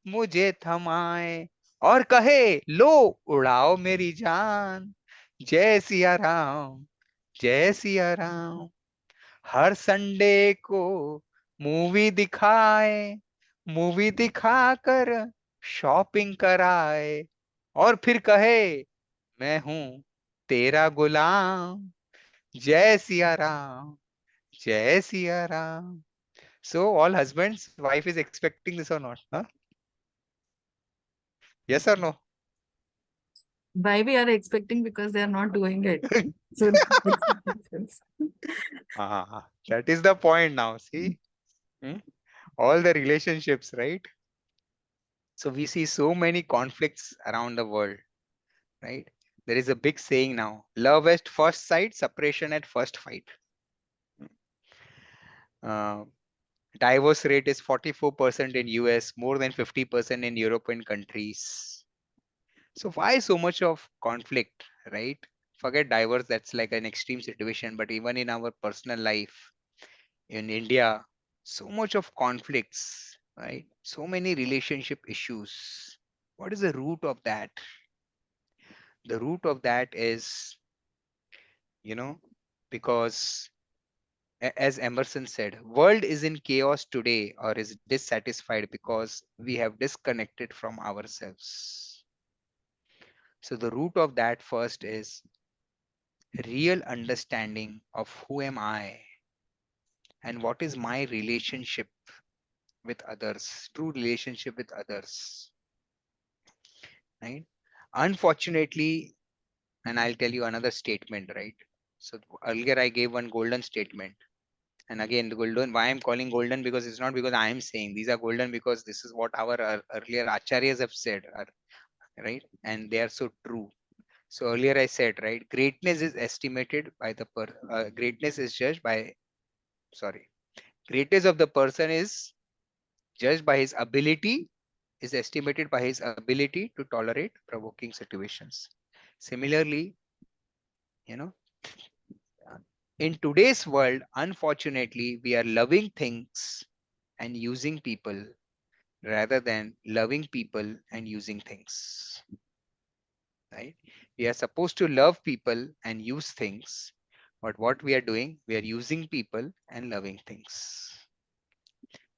मुझे थमाए और कहे लो उड़ाओ मेरी जान, जय सिया राम, जय सिया राम. हर संडे को मूवी दिखाए, मूवी दिखाकर शॉपिंग कराए और फिर कहे मैं हूं तेरा गुलाम, जय सिया राम, जय Siya Ram. So all husbands, wife is expecting this or not? Huh? Yes or no? Why we are expecting because they are not doing it. So expectations. That is the point now. See, Hmm? All the relationships, right? So we see so many conflicts around the world, right? There is a big saying now: love at first sight, separation at first fight. Uh, Divorce rate is 44% in US, more than 50% in European countries. So why so much of conflict, right? Forget divorce, that's like an extreme situation, but even in our personal life in India, so much of conflicts, right? So many relationship issues. What is the root of that? The root of that is, you know, because as Emerson said, world is in chaos today or is dissatisfied because we have disconnected from ourselves. So the root of that first is real understanding of who am I and what is my relationship with others, true relationship with others, right? Unfortunately, and I'll tell you another statement, right? So earlier I gave one golden statement. And again, the golden, why I'm calling golden, because it's not because I am saying these are golden, because this is what our earlier acharyas have said, right? And they are so true. So earlier I said, right, greatness is estimated by greatness is judged by, sorry, greatness of the person is judged by his ability, is estimated by his ability to tolerate provoking situations. Similarly, you know, in today's world, unfortunately, we are loving things and using people rather than loving people and using things, right? We are supposed to love people and use things, but what we are doing, we are using people and loving things.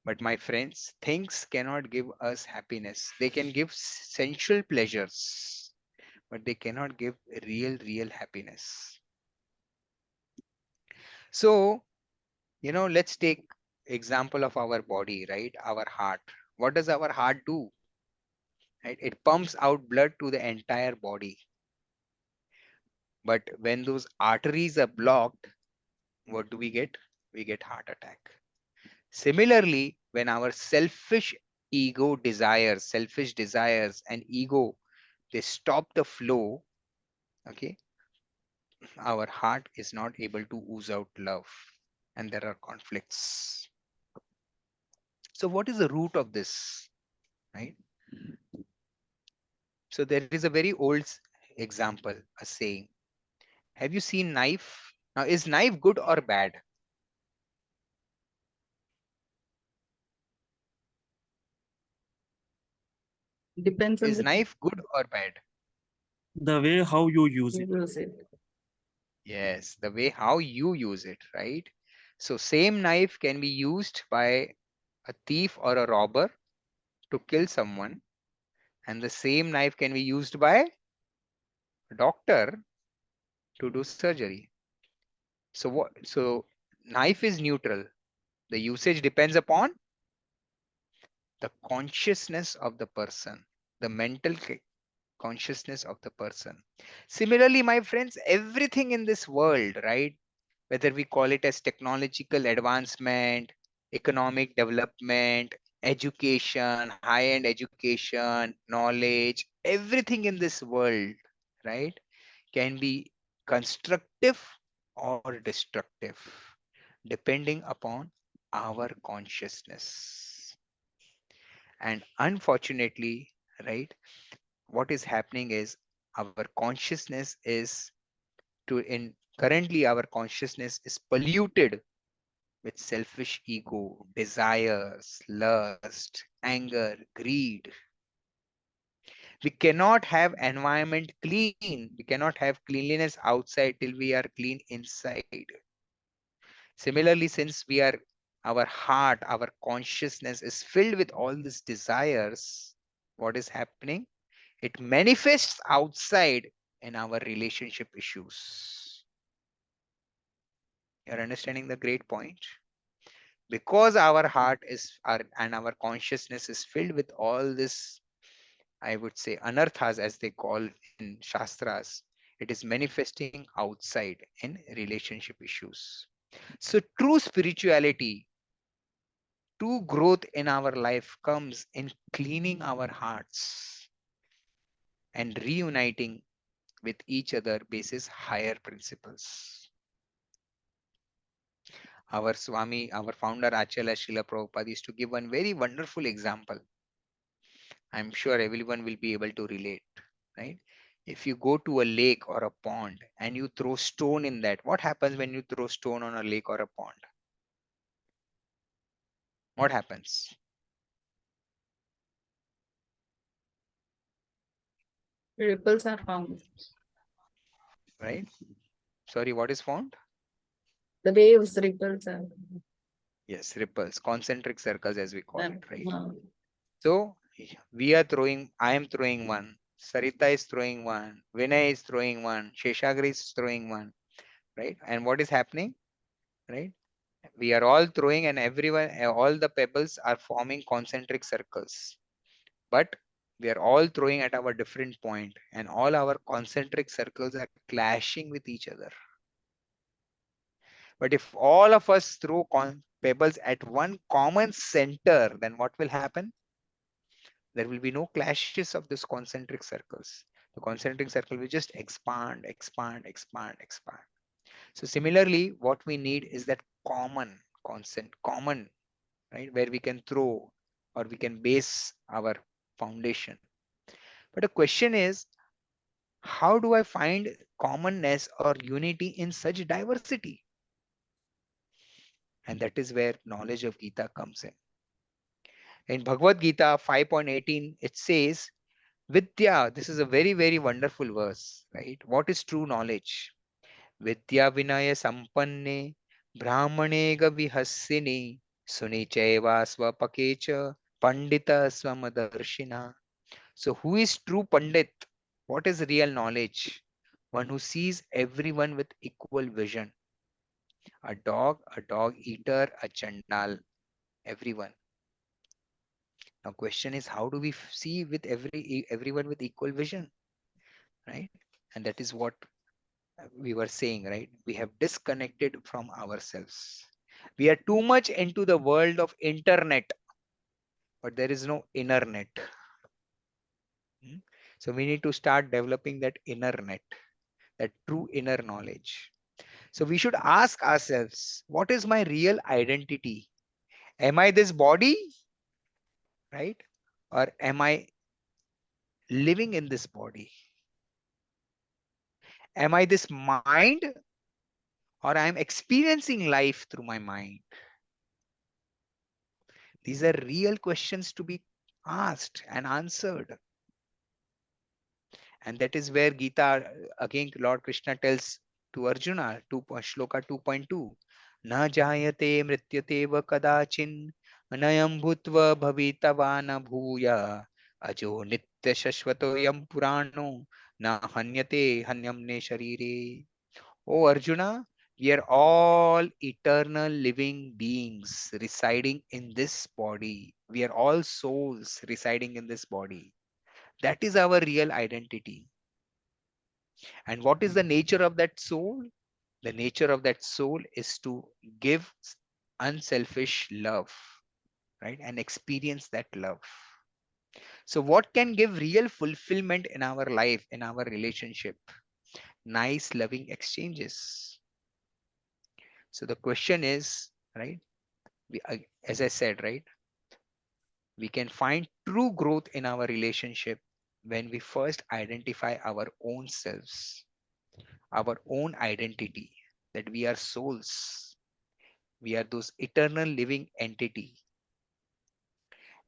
But my friends, things cannot give us happiness. They can give sensual pleasures, but they cannot give real happiness. So, let's take example of our body, right? Our heart. What does our heart do? Right? It pumps out blood to the entire body. But when those arteries are blocked, what do we get? We get heart attack. Similarly, when our selfish desires and ego, they stop the flow, okay, our heart is not able to ooze out love and there are conflicts. So what is the root of this, right? So there is a very old example, a saying. Have you seen knife? Now, is knife good or bad? Depends on Is the knife good or bad? The way how you use it. use it. Yes, the way how you use it, right? So same knife can be used by a thief or a robber to kill someone, and the same knife can be used by a doctor to do surgery. So what? So knife is neutral. The usage depends upon the consciousness of the person, the mental consciousness of the person. Similarly, my friends, everything in this world, right? Whether we call it as technological advancement, economic development, education, high end education, knowledge, everything in this world, right, can be constructive or destructive depending upon our consciousness. And unfortunately, right, what is happening is our consciousness is to in currently our consciousness is polluted with selfish ego, desires, lust, anger, greed. We cannot have environment clean. We cannot have cleanliness outside till we are clean inside. Similarly, since our heart, our consciousness is filled with all these desires, what is happening? It manifests outside in our relationship issues. You're understanding the great point? Because our heart is and our consciousness is filled with all this, I would say, anarthas as they call in Shastras, it is manifesting outside in relationship issues. So true spirituality, true growth in our life comes in cleaning our hearts and reuniting with each other basis higher principles. Our Swami, our founder Acharya Srila Prabhupada used to give one very wonderful example. I'm sure everyone will be able to relate, right? If you go to a lake or a pond and you throw stone in that, what happens when you throw stone on a lake or a pond? What happens? Ripples are found. Right? Sorry, what is found? The waves, ripples are Yes, ripples, concentric circles as we call there. it, right? So we are throwing, I am throwing one, Sarita is throwing one, Vinay is throwing one, Sheshagri is throwing one, right? And what is happening, right? We are all throwing and everyone, all the pebbles are forming concentric circles. But we are all throwing at our different point and all our concentric circles are clashing with each other. But if all of us throw pebbles at one common center, then what will happen? There will be no clashes of these concentric circles. The concentric circle will just expand, expand, expand, expand. So similarly, what we need is that common, right, where we can throw or we can base our foundation. But the question is, how do I find commonness or unity in such diversity? And that is where knowledge of Gita comes in. In Bhagavad Gita 5.18, it says, Vidya, this is a very, very wonderful verse, right? What is true knowledge? Vidya Vinaya Sampanne Brahmanega Vihassini Sunichaiva Swapakecha Pandita Swamadarshina. So, who is true Pandit? What is real knowledge? One who sees everyone with equal vision. A dog eater, a chandal, everyone. Now question is, how do we see with everyone with equal vision, right? And that is what we were saying, right? We have disconnected from ourselves. We are too much into the world of internet, but there is no inner net. Hmm? So we need to start developing that inner net, that true inner knowledge. So we should ask ourselves, what is my real identity? Am I this body, right? Or am I living in this body? Am I this mind, or I am experiencing life through my mind? These are real questions to be asked and answered. And that is where Gita, again, Lord Krishna tells to Arjuna, Shloka 2.2, Na jayate mrityate va kadachin, anayam bhutva bhavitavana bhuya, ajo nitya shashvato yam purano, na hanyate hanyamne sharire. Oh Arjuna, we are all eternal living beings residing in this body. We are all souls residing in this body. That is our real identity. And what is the nature of that soul? The nature of that soul is to give unselfish love, right? And experience that love. So, what can give real fulfillment in our life, in our relationship? Nice, loving exchanges. So, the question is, right? As I said, right? We can find true growth in our relationship when we first identify our own selves, our own identity, that we are souls, we are those eternal living entity.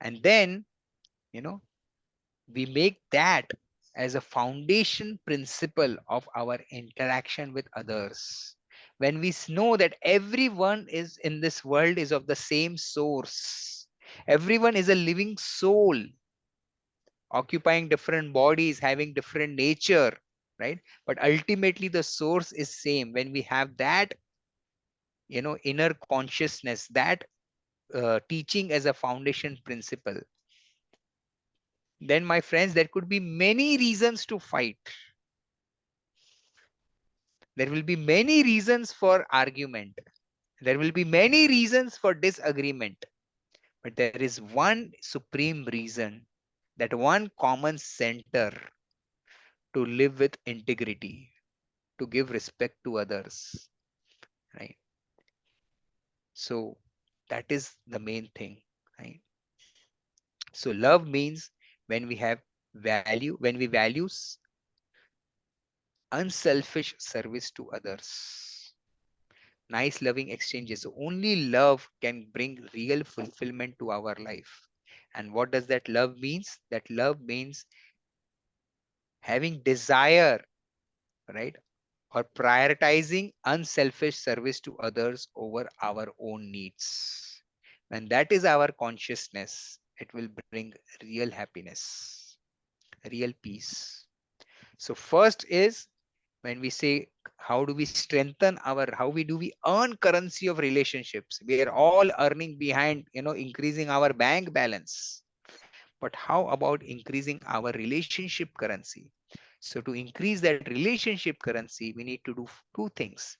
And then, you know, we make that as a foundation principle of our interaction with others. When we know that everyone is in this world is of the same source, everyone is a living soul occupying different bodies, having different nature, right? But ultimately the source is same. When we have that, inner consciousness, that teaching as a foundation principle, then my friends, there could be many reasons to fight. There will be many reasons for argument. There will be many reasons for disagreement. But there is one supreme reason, that one common center, to live with integrity, to give respect to others, right? So that is the main thing, right? So love means when we have value, when we values unselfish service to others, nice loving exchanges. So only love can bring real fulfillment to our life. And what does that love means? That love means having desire, right? Or prioritizing unselfish service to others over our own needs. When that is our consciousness, it will bring real happiness, real peace. So first is, when we say, how do we strengthen how we earn currency of relationships? We are all earning behind, increasing our bank balance. But how about increasing our relationship currency? So to increase that relationship currency, we need to do two things.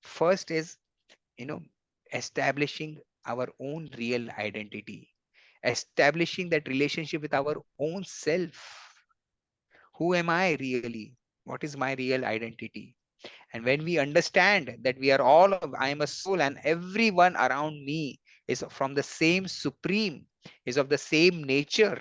First is, you know, establishing our own real identity, establishing that relationship with our own self. Who am I really? What is my real identity? And when we understand that we are all of, I am a soul and everyone around me is from the same supreme, is of the same nature,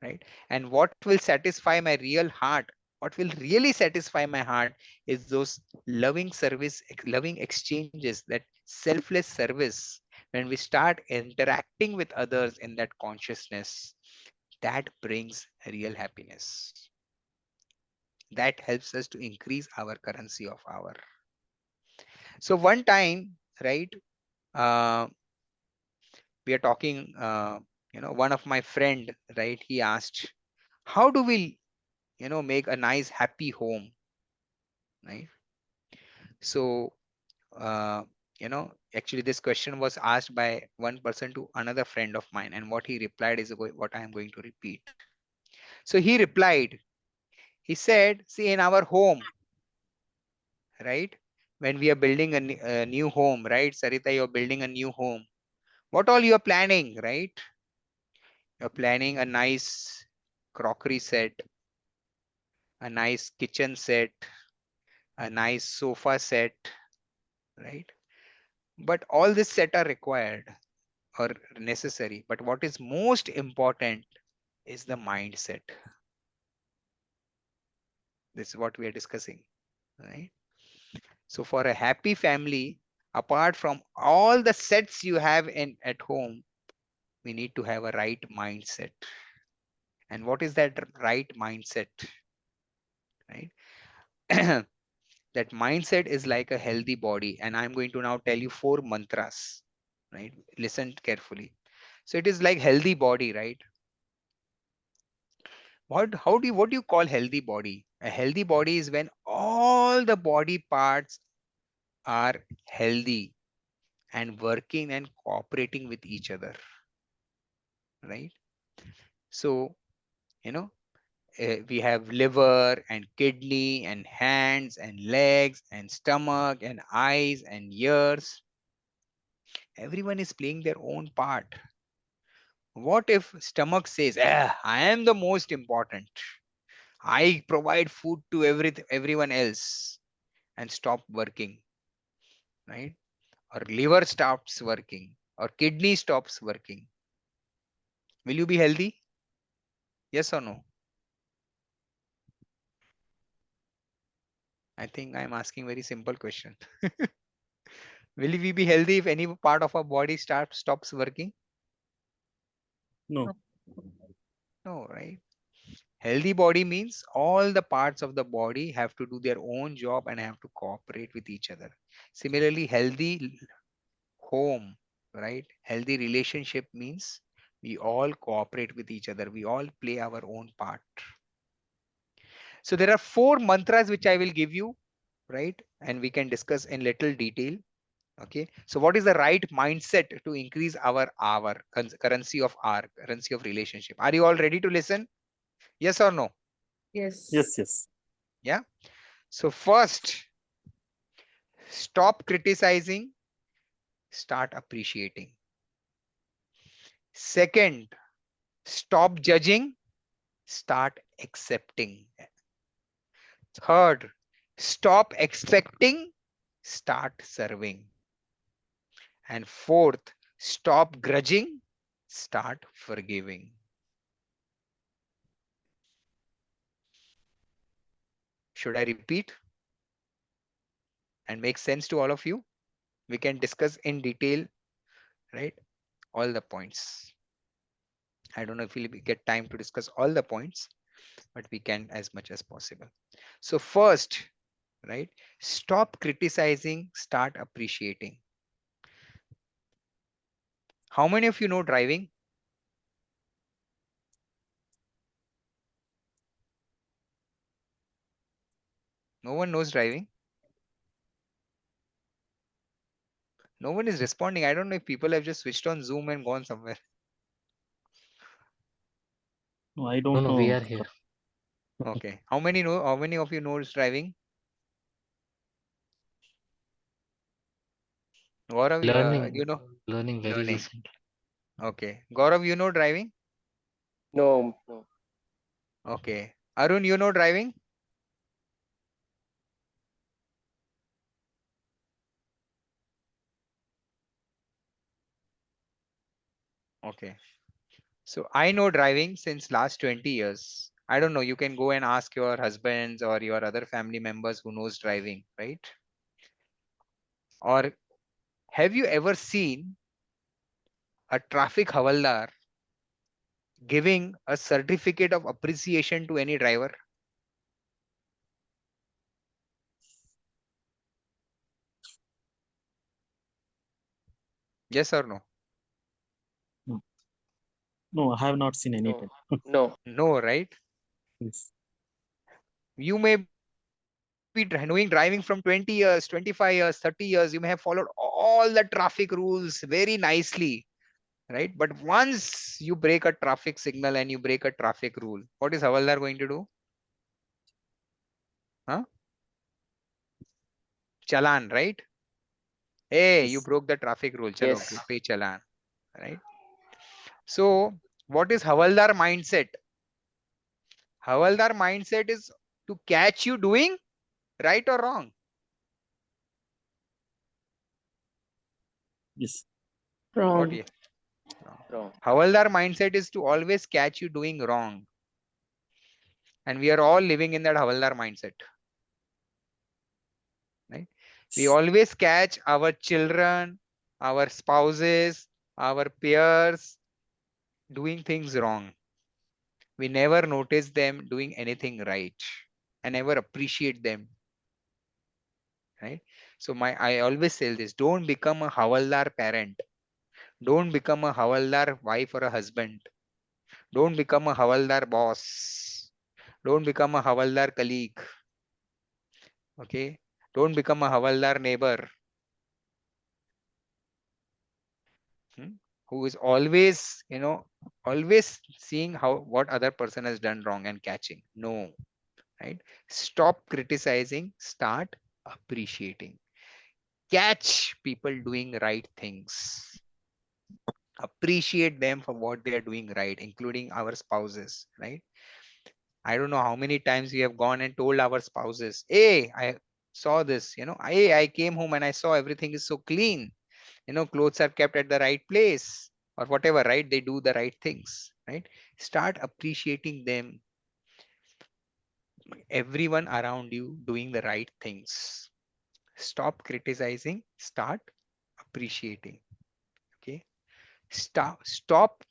right? And what will satisfy my real heart, what will really satisfy my heart, is those loving service, loving exchanges, that selfless service. When we start interacting with others in that consciousness, that brings real happiness. That helps us to increase our currency of our. So one time, right, uh, we are talking, one of my friend, right, he asked, how do we, make a nice happy home, right? So Actually, this question was asked by one person to another friend of mine, and what he replied is what I am going to repeat. So he replied, he said, see, in our home, right? When we are building a new home, right? Sarita, you're building a new home. What all you're planning, right? You're planning a nice crockery set, a nice kitchen set, a nice sofa set, right? But all this set are required or necessary. But what is most important is the mindset. This is what we are discussing, right? So for a happy family, apart from all the sets you have in at home, we need to have a right mindset. And what is that right mindset, right? That mindset is like a healthy body. And I'm going to now tell you 4 mantras, right? Listen carefully. So it is like healthy body, right? What do you call healthy body? A healthy body is when all the body parts are healthy and working and cooperating with each other, right? So, you know, we have liver and kidney and hands and legs and stomach and eyes and ears. Everyone is playing their own part. What if stomach says, I am the most important. I provide food to everyone else, and stop working, right? Or liver stops working or kidney stops working. Will you be healthy? Yes or no? I think I'm asking very simple question. Will we be healthy if any part of our body stops working? No. No, right? Healthy body means all the parts of the body have to do their own job and have to cooperate with each other. Similarly, healthy home, right? Healthy relationship means we all cooperate with each other. We all play our own part. So there are 4 mantras which I will give you, right? And we can discuss in little detail. Okay. So what is the right mindset to increase our currency of relationship? Are you all ready to listen? Yes or no? Yes, Yes. yes. Yeah. So first, stop criticizing, start appreciating. Second, stop judging, start accepting. Third, stop expecting, start serving. And fourth, stop grudging, start forgiving. Should I repeat and make sense to all of you? We can discuss in detail, right? All the points. I don't know if we'll get time to discuss all the points, but we can as much as possible. So first, right? Stop criticizing, start appreciating. How many of you know driving? No one knows driving. No one is responding. I don't know if people have just switched on Zoom and gone somewhere. No, I No, don't no, we know. are here. Okay. How many know? How many of you knows driving? Gaurav, Learning, you know learning very learning. recently. Okay. Gaurav, you know driving? No, no. Okay. Arun, you know driving? Okay. So I know driving since last 20 years. I don't know. You can go and ask your husbands or your other family members who knows driving, right? Or have you ever seen a traffic havaldar giving a certificate of appreciation to any driver? Yes or no? No, no, I have not seen any No, time. no. No, right? Yes. You may be be driving from 20 years, 25 years, 30 years. You may have followed all the traffic rules very nicely, right? But once you break a traffic signal and you break a traffic rule, what is Havaldar going to do? Huh? Chalan, right? Hey, you Yes. broke the traffic rule. Chalo, Yes. pay chalan, right? So, what is Havaldar mindset? Havaldar mindset is to catch you doing right or wrong. Yes. What? Wrong. Yeah. Wrong. Havaldar mindset is to always catch you doing wrong. And we are all living in that Havaldar mindset. Right? We always catch our children, our spouses, our peers doing things wrong. We never notice them doing anything right and never appreciate them. Right? So I always say this: don't become a Havaldar parent. Don't become a Havaldar wife or a husband. Don't become a Havaldar boss. Don't become a Havaldar colleague. Okay? Don't become a Havaldar neighbor. Hmm, who is always, always seeing how what other person has done wrong and catching. No, right? Stop criticizing, start appreciating. Catch people doing right things. Appreciate them for what they are doing right, including our spouses, right? I don't know how many times we have gone and told our spouses, hey, I saw this, hey, I came home and I saw everything is so clean. Clothes are kept at the right place or whatever, right? They do the right things, right? Start appreciating them, everyone around you doing the right things. Stop criticizing, start appreciating. Okay. Stop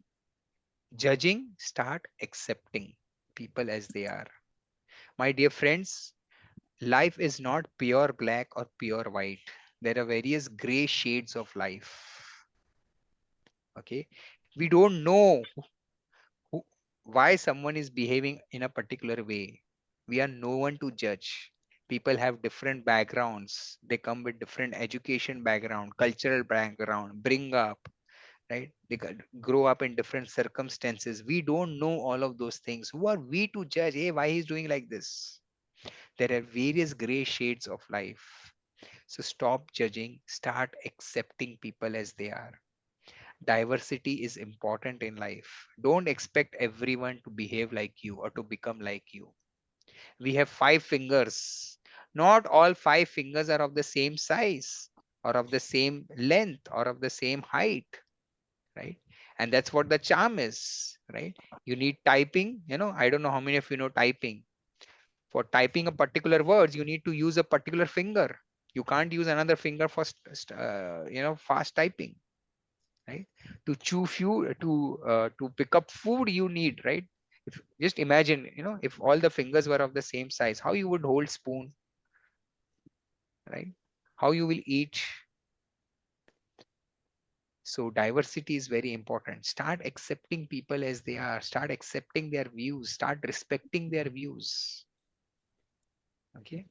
judging, start accepting people as they are. My dear friends, life is not pure black or pure white. There are various gray shades of life. Okay. We don't know who, why someone is behaving in a particular way. We are no one to judge. People have different backgrounds. They come with different education background, cultural background, bring up, right? They grow up in different circumstances. We don't know all of those things. Who are we to judge? Hey, why he's doing like this? There are various gray shades of life. So stop judging, start accepting people as they are. Diversity is important in life. Don't expect everyone to behave like you or to become like you. We have 5 fingers. Not all 5 fingers are of the same size or of the same length or of the same height, right? And that's what the charm is, right? You need typing, I don't know how many of you know typing. For typing a particular words, you need to use a particular finger. You can't use another finger for fast typing, right? To chew few to pick up food you need, right? If, just imagine, if all the fingers were of the same size, how you would hold spoon, right? How you will eat. So diversity is very important. Start accepting people as they are. Start accepting their views. Start respecting their views. Okay.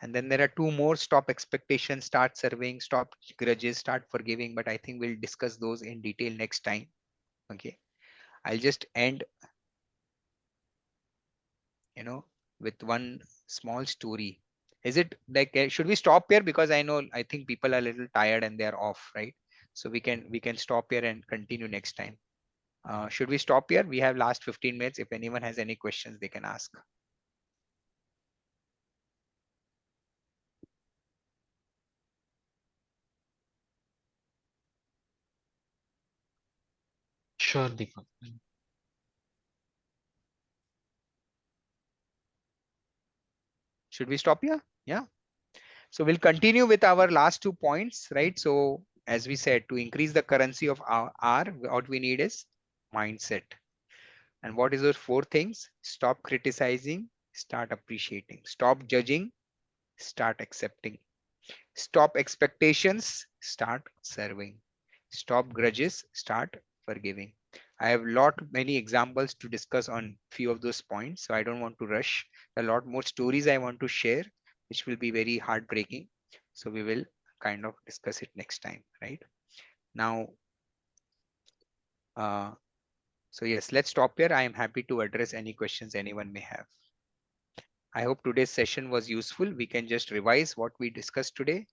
And then there are 2 more: stop expectations, start serving, stop grudges, start forgiving. But I think we'll discuss those in detail next time. Okay. I'll just end, with one small story. Is it like, should we stop here? Because I think people are a little tired and they're off, right? So we can stop here and continue next time. Should we stop here? We have last 15 minutes. If anyone has any questions, they can ask. Sure, Deepak. Should we stop here? Yeah. So we'll continue with our last 2 points, right? So as we said, to increase the currency of our R, what we need is mindset. And what is those 4 things? Stop criticizing, start appreciating. Stop judging, start accepting. Stop expectations, start serving. Stop grudges, start forgiving. I have many examples to discuss on few of those points, so I don't want to rush. A lot more stories I want to share, which will be very heartbreaking. So we will kind of discuss it next time, right? Now, uh, so yes, let's stop here. I am happy to address any questions anyone may have. I hope today's session was useful. We can just revise what we discussed today.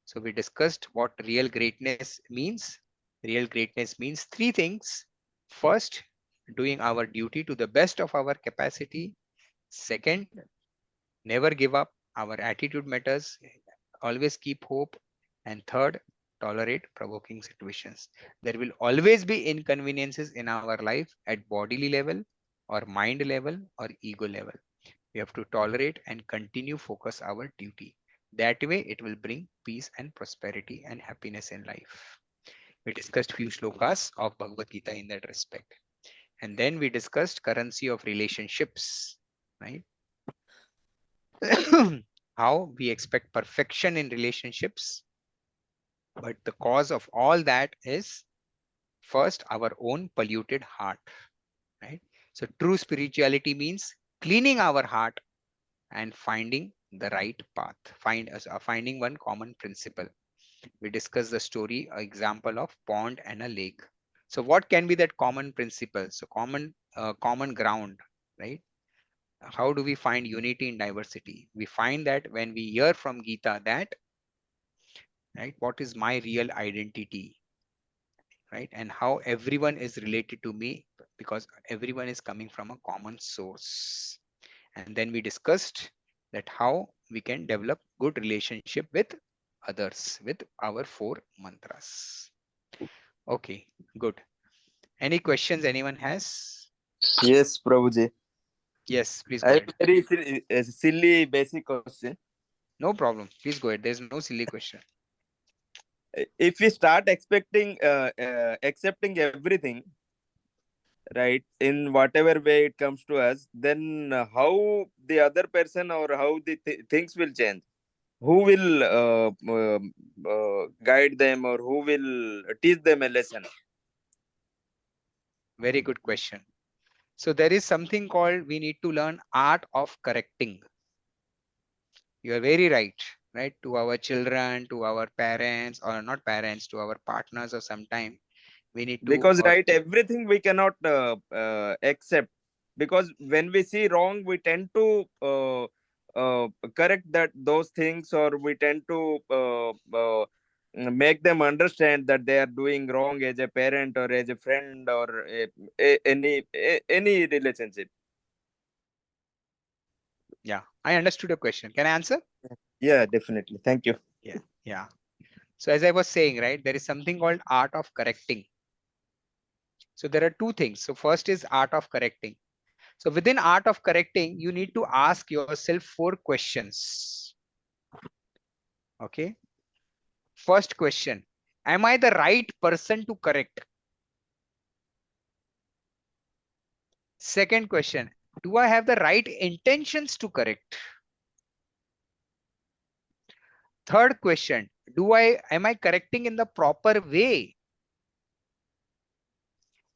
So we discussed what real greatness means. Real greatness means three things. First, doing our duty to the best of our capacity. Second, never give up. Our attitude matters. Always keep hope. And third, tolerate provoking situations. There will always be inconveniences in our life at bodily level or mind level or ego level. We have to tolerate and continue focus our duty. That way it will bring peace and prosperity and happiness in life. We discussed few slokas of Bhagavad Gita in that respect. And then we discussed currency of relationships, right? How we expect perfection in relationships, but the cause of all that is first our own polluted heart, right? So true spirituality means cleaning our heart and finding the right path, finding one common principle. We discussed the story example of pond and a lake. So what can be that common principle? So common ground, right? How do we find unity in diversity? We find that when we hear from Gita that, right, what is my real identity, right, and how everyone is related to me because everyone is coming from a common source. And then we discussed that how we can develop good relationship with others with our four mantras. Okay, good. Any questions anyone has? Yes, Prabhuji. Yes, please I go have ahead. a very silly basic question. No problem. Please go ahead. There's no silly question. If we start accepting everything, right, in whatever way it comes to us, then how the other person or how the things will change? Who will guide them or who will teach them a lesson? Very good question. So there is something called we need to learn art of correcting. You are very right, right? To our children, to our parents, or not parents, to our partners, or sometime we need to, Because or right, everything we cannot accept, because when we see wrong we tend to correct that those things, or we tend to make them understand that they are doing wrong as a parent or as a friend or any relationship. yeah, I understood your question. Can I answer? Yeah, definitely, thank you. Yeah, yeah. So as I was saying, right, there is something called art of correcting. So there are two things. So first is art of correcting. So within art of correcting, you need to ask yourself four questions. Okay. First question, am I the right person to correct? Second question, do I have the right intentions to correct? Third question, am I correcting in the proper way?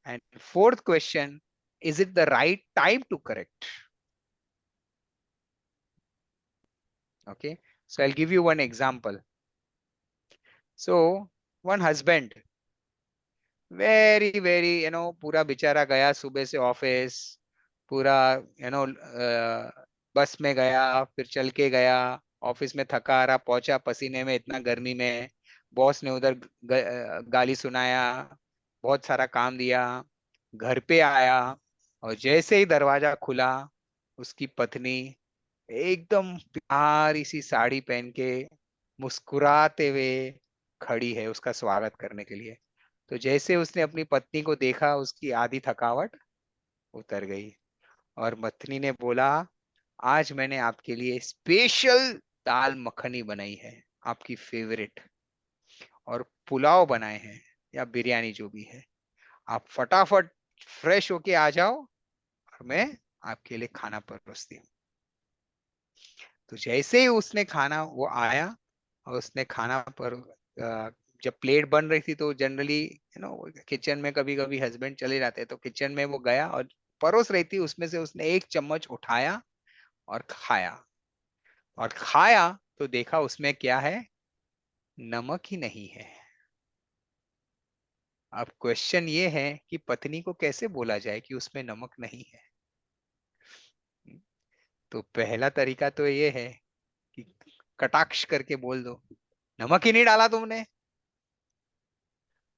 And fourth question, is it the right time to correct? Okay. So I'll give you one example. So one husband, very, पूरा बेचारा गया सुबह से office, पूरा बस में गया, फिर चल के गया, ऑफिस में थका आ रहा, पहुंचा पसीने में इतना गर्मी में, बॉस ने उधर गाली सुनाया, बहुत सारा काम दिया, घर पे आया, और जैसे ही दरवाजा खुला, उसकी पत्नी एकदम प्यारी सी साड़ी पहन के मुस्कुराते हुए खड़ी है उसका स्वागत करने के लिए। तो जैसे उसने अपनी पत्नी को देखा, उसकी आधी थकावट उतर गई, और पत्नी ने बोला, आज मैंने आपके लिए स्पेशल दाल मखनी बनाई है, आपकी फेवरेट, और पुलाव बनाए हैं या बिरयानी जो भी है, आप फटाफट फ्रेश होके आ जाओ और मैं आपके लिए खाना परोसती हूँ। तो जैसे ही उसने खाना वो आया और उसने खाना पर जब प्लेट बन रही थी तो जनरली किचन में कभी कभी हस्बैंड चले जाते, तो किचन में वो गया और परोस रही थी, उसमें से उसने एक चम्मच उठाया और खाया, और खाया तो देखा उसमें क्या है, नमक ही नहीं है। अब क्वेश्चन ये है कि पत्नी को कैसे बोला जाए कि उसमें नमक नहीं है। तो पहला तरीका तो ये है कि कटाक्ष करके बोल दो, नमक ही नहीं डाला तुमने।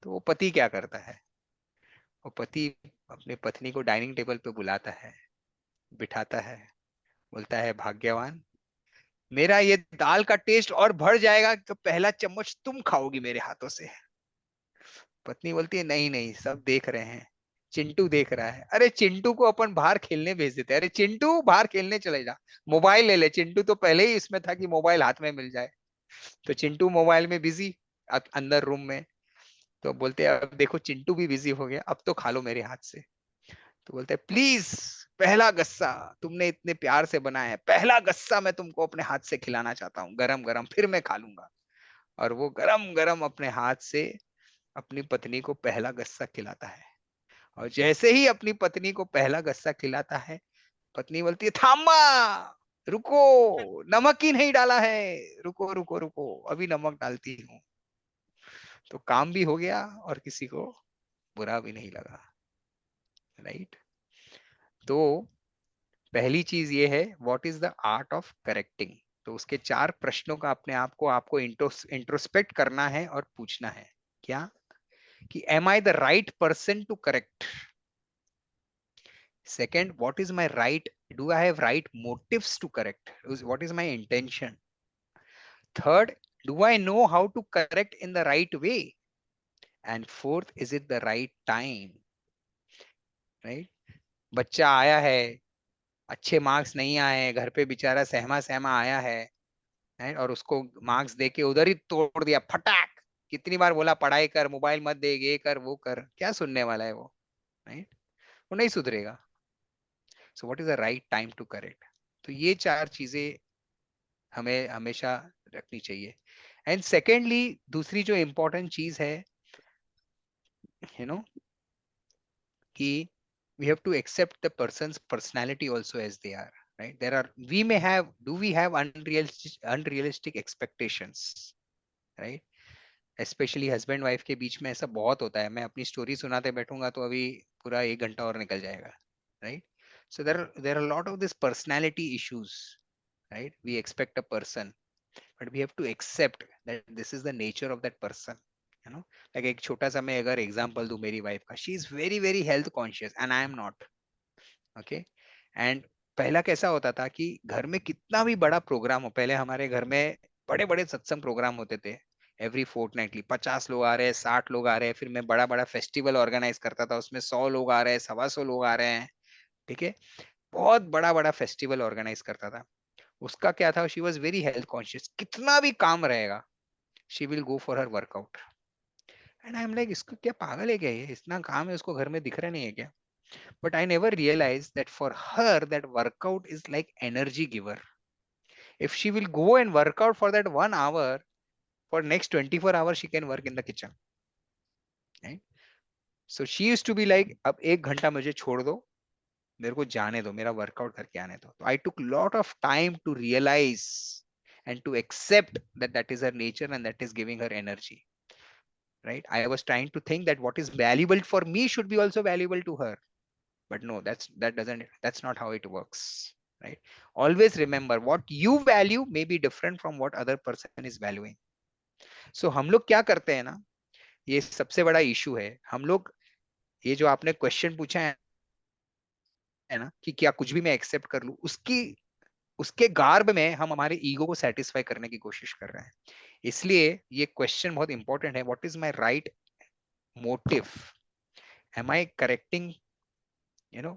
तो वो पति क्या करता है, वो पति अपने पत्नी को डाइनिंग टेबल पे बुलाता है, बिठाता है, बोलता है भाग्यवान, मेरा ये दाल का टेस्ट और बढ़ जाएगा तो पहला चम्मच तुम खाओगी मेरे हाथों से। पत्नी बोलती है नहीं नहीं, सब देख रहे हैं, चिंटू देख रहा है। अरे चिंटू को अपन बाहर खेलने भेज देते हैं, अरे चिंटू बाहर खेलने चले जा, मोबाइल ले ले। चिंटू तो पहले ही इसमें था कि मोबाइल हाथ में मिल जाए, तो चिंटू मोबाइल में बिजी अंदर रूम में। तो बोलते हैं अब देखो चिंटू भी बिजी हो गया, अब तो खा लो मेरे हाथ से। तो बोलते हैं प्लीज, पहला गस्सा तुमने इतने प्यार से बनाया है, पहला गस्सा मैं तुमको अपने हाथ से खिलाना चाहता हूँ, गरम गरम, फिर मैं खा लूंगा। और वो गरम गरम अपने हाथ से अपनी पत्नी को पहला गस्सा खिलाता है। और जैसे ही अपनी पत्नी को पहला गस्सा खिलाता है, पत्नी बोलती है थामा, रुको, नमक ही नहीं डाला है, रुको रुको रुको, अभी नमक डालती हूँ। तो काम भी हो गया और किसी को बुरा भी नहीं लगा, राइट। तो पहली चीज ये है, what is the art of correcting. तो उसके 4 प्रश्नों का अपने आप को आपको इंट्रोस्पेक्ट करना है और पूछना है, क्या कि am I the right person to correct. Second, what is my right? Do I have right motives to correct? What is my intention? Third, do I know how to correct in the right way? And fourth, is it the right time? Right? बच्चा आया है, अच्छे marks नहीं आए, घर पे बेचारा सहमा सहमा आया है, right? और उसको मार्क्स दे के उधर ही तोड़ दिया फटाक। कितनी बार बोला पढ़ाई कर, मोबाइल मत दे, ये कर वो कर, क्या सुनने वाला है वो, राइट? वो नहीं सुधरेगा। So what is the right time to correct. तो ये 4 चीजें हमें हमेशा रखनी चाहिए। एंड सेकेंडली, दूसरी जो इंपॉर्टेंट चीज है, यू नो, कि we have to accept the person's personality also as they are, right? There are, we may have, do we have unrealistic expectations, right? Specially husband wife के बीच में ऐसा बहुत होता है। मैं अपनी स्टोरी सुनाते बैठूंगा तो अभी पूरा 1 घंटा और निकल जाएगा, right. So there are lot of this personality issues, right. We expect a person, but we have to accept that this is the nature of that person, you know। like एक छोटा सा मैं अगर एग्जांपल दूं मेरी wife का, she is very very health conscious and I am not, okay। and पहला कैसा होता था कि घर में कितना भी बड़ा प्रोग्राम हो, पहले हमारे घर में बड़े बड़े सत्संग प्रोग्राम होते थे, एवरी फोर्टनाइटली 50 लोग आ रहे हैं, 60 लोग आ रहे हैं, फिर मैं बड़ा बड़ा फेस्टिवल ऑर्गेनाइज करता था, उसमें 100 लोग आ रहे हैं, 125 लोग आ रहे हैं, ठीक है। बहुत बड़ा बड़ा फेस्टिवल ऑर्गेनाइज करता था। उसका क्या था, she was very health conscious, कितना भी काम रहेगा she will go for her workout. And I am like, इसको क्या पागल है क्या, ये इतना काम है उसको घर में दिख रहा नहीं है क्या। But I never realise that for her that workout is like energy giver. If she will go and workout for that 1 hour, for next 24 hours she can work in the kitchen, right? So she used to be like, अब 1 घंटा मुझे छोड़ दो, मेरे को जाने दो, मेरा वर्कआउट करके आने दो। तो I took lot of time to realise and to accept that that is her nature and that is giving her energy, right? I was trying to think that what is valuable for me should be also valuable to her, but no, that's not how it works, right? Always remember, what you value may be different from what other person is valuing. So हम लोग क्या करते हैं ना, ये सबसे बड़ा issue है। हम लोग, ये जो आपने क्वेश्चन पूछा है ना कि क्या कुछ भी मैं एक्सेप्ट कर लूं, उसकी उसके गार्ब में हम हमारे ईगो को सेटिस्फाई करने की कोशिश कर रहे हैं। इसलिए ये क्वेश्चन बहुत इंपॉर्टेंट है, what is my right motive, am I correcting,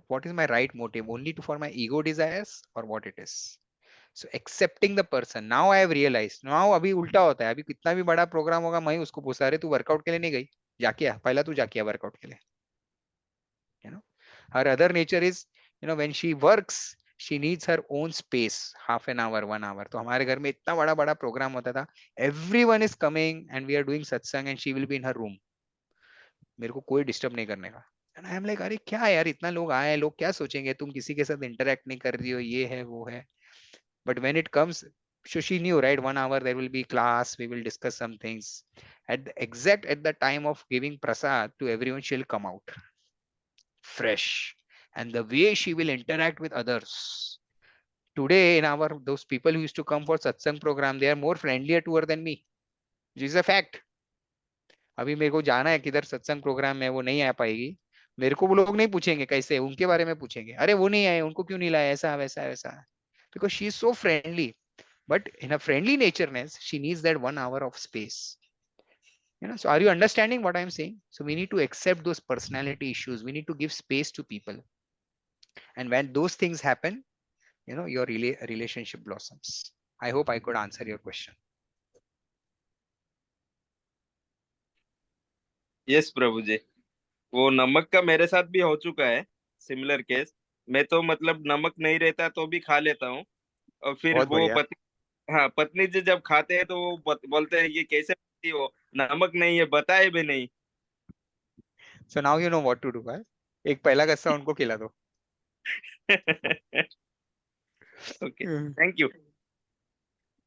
what is my right motive, only for my ego desires or what it is। so accepting the person, now I have realized, now अभी उल्टा होता है, अभी कितना भी बड़ा programme होगा मैं उसको पूछा, अरे तू वर्कआउट के लिए नहीं गई, जाके आ, पहला तू जाके आ वर्कआउट के लिए, you know। her other nature is, when she works, she needs her own space, half an hour, 1 hour. तो हमारे घर में इतना बड़ा बड़ा प्रोग्राम होता था, everyone is coming and we are doing satsang and she will be in her room, मेरे को कोई डिस्टर्ब नहीं करने का. एंड आई एम लाइक, अरे क्या यार, इतना लोग आए हैं, लोग क्या सोचेंगे, तुम किसी के साथ इंटरेक्ट नहीं कर रही हो, ये है वो है. But when it comes, so she knew, right, 1 hour there will be class, we will discuss some things. At the time of giving prasad to everyone, she'll come out fresh, and the way she will interact with others. Today, in our those people who used to come for satsang program, they are more friendlier to her than me, which is a fact. अभी मेरे को जाना है किधर सत्संग programme में, वो नहीं आ पाएगी, मेरे को वो लोग नहीं पूछेंगे कैसे, उनके बारे में पूछेंगे, अरे वो नहीं आए, उनको क्यों नहीं लाया, ऐसा वैसा वैसा, because she is so friendly. But in a friendly natureness, she needs that 1 hour of space. So are you understanding what I'm saying? So we need to accept those personality issues. We need to give space to people. And when those things happen, your relationship blossoms. I hope I could answer your question. Yes प्रभु जी, वो नमक का मेरे साथ भी हो चुका है, सिमिलर केस. मैं तो मतलब नमक नहीं रहता तो भी खा लेता हूँ, और फिर बहुत वो बढ़िया. हाँ, पत्नी जी जब खाते हैं तो वो बोलते हैं ये कैसे बनती हो, नमक नहीं है, बताए भी नहीं. So now you know what to do. एक पहला कस्सा उनको खिला दो. Okay, thank you.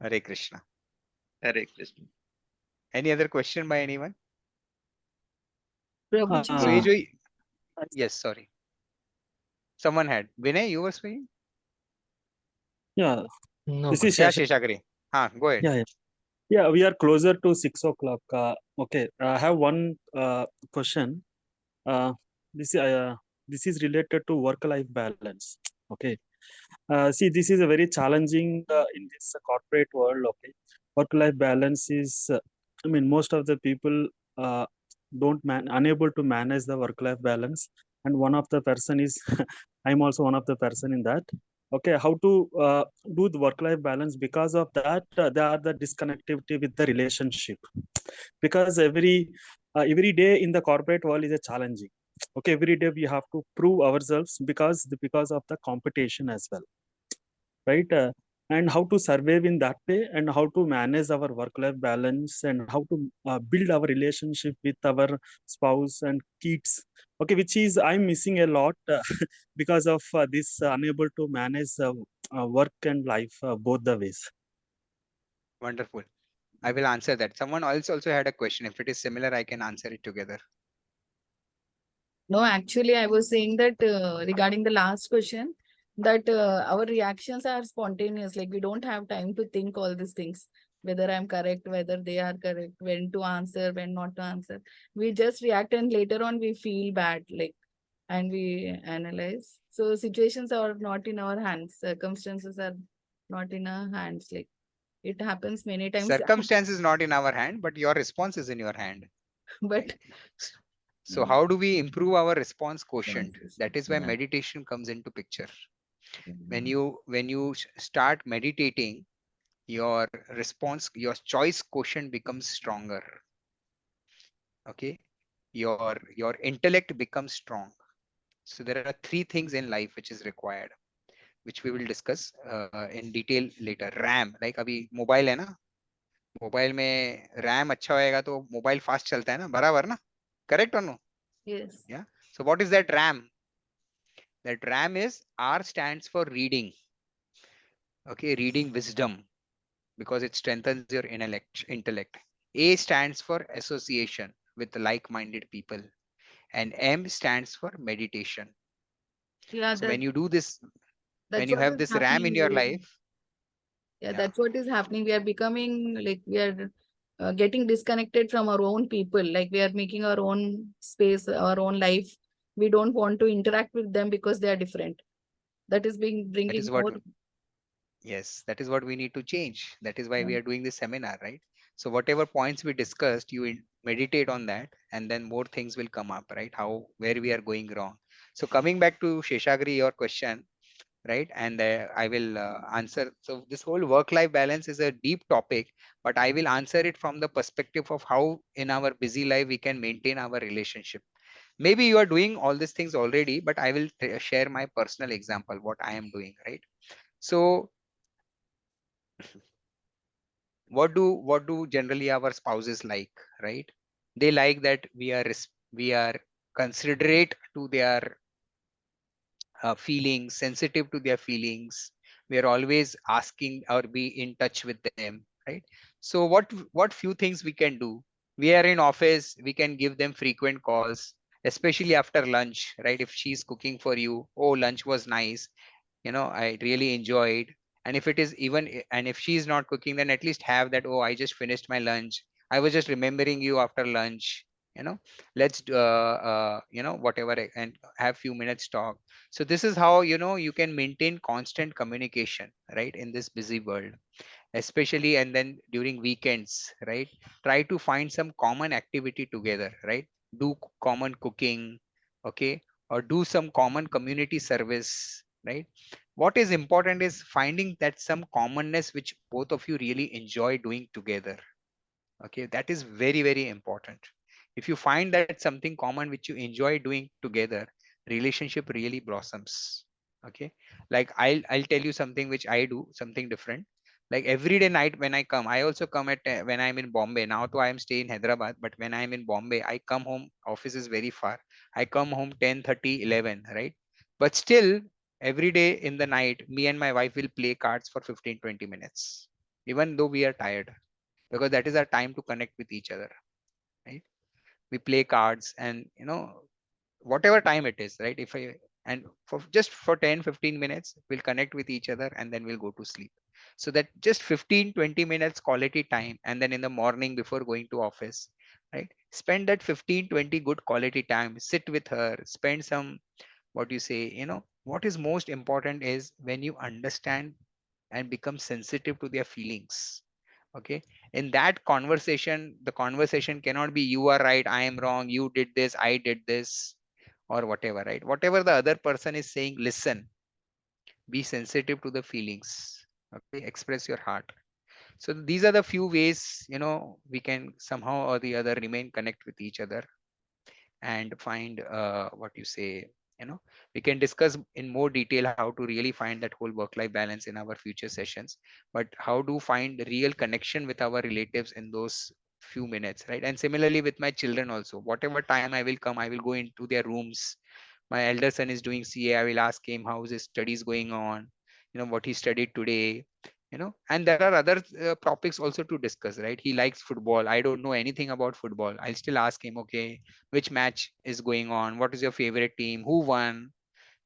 Hare Krishna. Hare Krishna. Any other question by anyone? Prabhuji, So ये जो, Uh, yes, sorry. Someone had. Vinay, you were saying? yeah, No, this is Yeah, Shashank. Sheshagiri. Go ahead. Yeah, yeah. Yeah, we are closer to 6 o'clock. Okay, I have one question. Uh, this this is related to work-life balance. Okay. See, this is a very challenging in this corporate world. Okay, work-life balance is. I mean, most of the people don't unable to manage the work-life balance, and one of the person is. I'm also one of the person in that. Okay, how to do the work-life balance? Because of that, there are the disconnectivity with the relationship. Because every day in the corporate world is a challenging. Okay, every day we have to prove ourselves because of the competition as well, right? And how to survive in that way, and how to manage our work-life balance, and how to build our relationship with our spouse and kids. Okay, which is I'm missing a lot because of this unable to manage work and life both the ways. Wonderful. I will answer that. Someone else also had a question. If it is similar, I can answer it together. no, actually, I was saying that regarding the last question, that our reactions are spontaneous. Like we don't have time to think all these things, whether I'm correct, whether they are correct, when to answer, when not to answer. We just react, and later on we feel bad, like, and we analyze. So situations are not in our hands. Circumstances are not in our hands. Like it happens many times. Circumstance is not in our hand, but your response is in your hand. But So how do we improve our response quotient? Responses, That is why yeah. meditation comes into picture. When you start meditating, your response, your choice quotient becomes stronger. Okay, your intellect becomes strong. So there are three things in life which is required, which we will discuss in detail later. RAM, like अभी mobile है ना, mobile में RAM अच्छा होएगा तो mobile fast चलता है ना, बराबर ना, करेक्ट और no? Yes. Yeah. So what is that RAM? That RAM is, R stands for reading. Okay, reading wisdom, because it strengthens your intellect. A stands for association with like-minded people, and M stands for meditation. Yeah, So when you do this, when that's you what have is this RAM in happening. your life, Yeah, yeah, that's what is happening. We are becoming like we are getting disconnected from our own people. Like we are making our own space, our own life. We don't want to interact with them because they are different. That is being that is bringing what, more. yes, that is what we need to change. That is why Yeah. we are doing this seminar, right? So whatever points we discussed, you meditate on that, and then more things will come up, right? How, where we are going wrong. So coming back to Sheshagri, your question, right? And I will answer. So this whole work-life balance is a deep topic, but I will answer it from the perspective of how in our busy life we can maintain our relationship. Maybe you are doing all these things already, but I will share my personal example, what I am doing, right? So what do generally our spouses like, right? They like that we are considerate to their feelings, sensitive to their feelings. We are always asking or be in touch with them, right? So what few things we can do? We are in office, we can give them frequent calls, especially after lunch, right? If she's cooking for you, oh, lunch was nice, I really enjoyed. And if it is even and if she's not cooking, then at least have that, oh, I just finished my lunch, I was just remembering you after lunch, you know let's whatever, and have few minutes talk. So this is how you can maintain constant communication, right, in this busy world, especially. And then during weekends, right, try to find some common activity together, right? Do common cooking, okay, or do some common community service, right? What is important is finding that some commonness which both of you really enjoy doing together. Okay, that is very, very important. If you find that something common which you enjoy doing together, relationship really blossoms. Okay, like I'll tell you something which I do, something different. Like every day night when I come, I also come at when I'm in Bombay. Now to I am staying in Hyderabad, but when I'm in Bombay, I come home, office is very far, I come home 10:30, 11, right? But still, every day in the night, me and my wife will play cards for 15, 20 minutes, even though we are tired, because that is our time to connect with each other, right? We play cards, and whatever time it is, right? If I and for just for 10, 15 minutes, we'll connect with each other, and then we'll go to sleep. So that just 15, 20 minutes quality time, and then in the morning before going to office, right, spend that 15, 20 good quality time, sit with her, spend some, what you say, what is most important is when you understand and become sensitive to their feelings. Okay, in that conversation, the conversation cannot be you are right, I am wrong, you did this, I did this, or whatever, right? Whatever the other person is saying, listen, be sensitive to the feelings. Okay, express your heart. So these are the few ways, we can somehow or the other remain connect with each other, and find, what you say, you know we can discuss in more detail how to really find that whole work life balance in our future sessions. But how to find real connection with our relatives in those few minutes, right? And similarly with my children also, whatever time I will come, I will go into their rooms. My elder son is doing CA, I will ask him how his studies going on, what he studied today, and there are other topics also to discuss, right? He likes football, I don't know anything about football, I'll still ask him, okay, which match is going on, what is your favorite team, who won,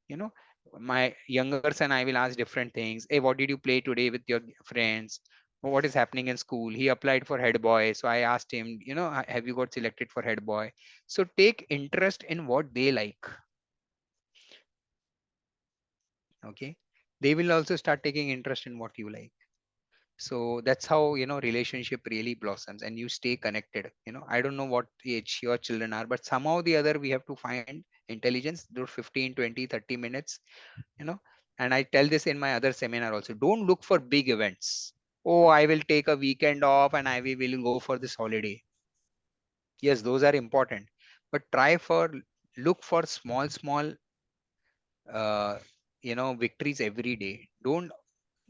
you know my younger son, I will ask different things. Hey, what did you play today with your friends? What is happening in school? He applied for head boy, so I asked him, have you got selected for head boy? So take interest in what they like. Okay, they will also start taking interest in what you like. So that's how relationship really blossoms, and you stay connected. I don't know what age your children are, but somehow the other we have to find intelligence those 15, 20, 30 minutes. you know and I tell this in my other seminar also, don't look for big events. Oh, I will take a weekend off and I will go for this holiday. Yes, those are important, but try for look for small uh, victories every day. Don't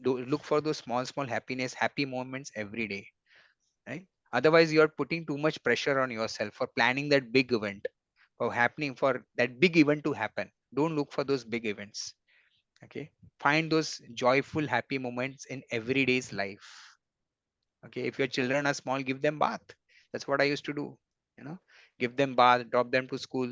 look for those small happiness, happy moments every day, right? Otherwise you are putting too much pressure on yourself for planning that big event, for that big event to happen. Don't look for those big events. Okay, find those joyful happy moments in everyday's life. Okay, if your children are small, give them bath. That's what I used to do. you know give them bath, drop them to school.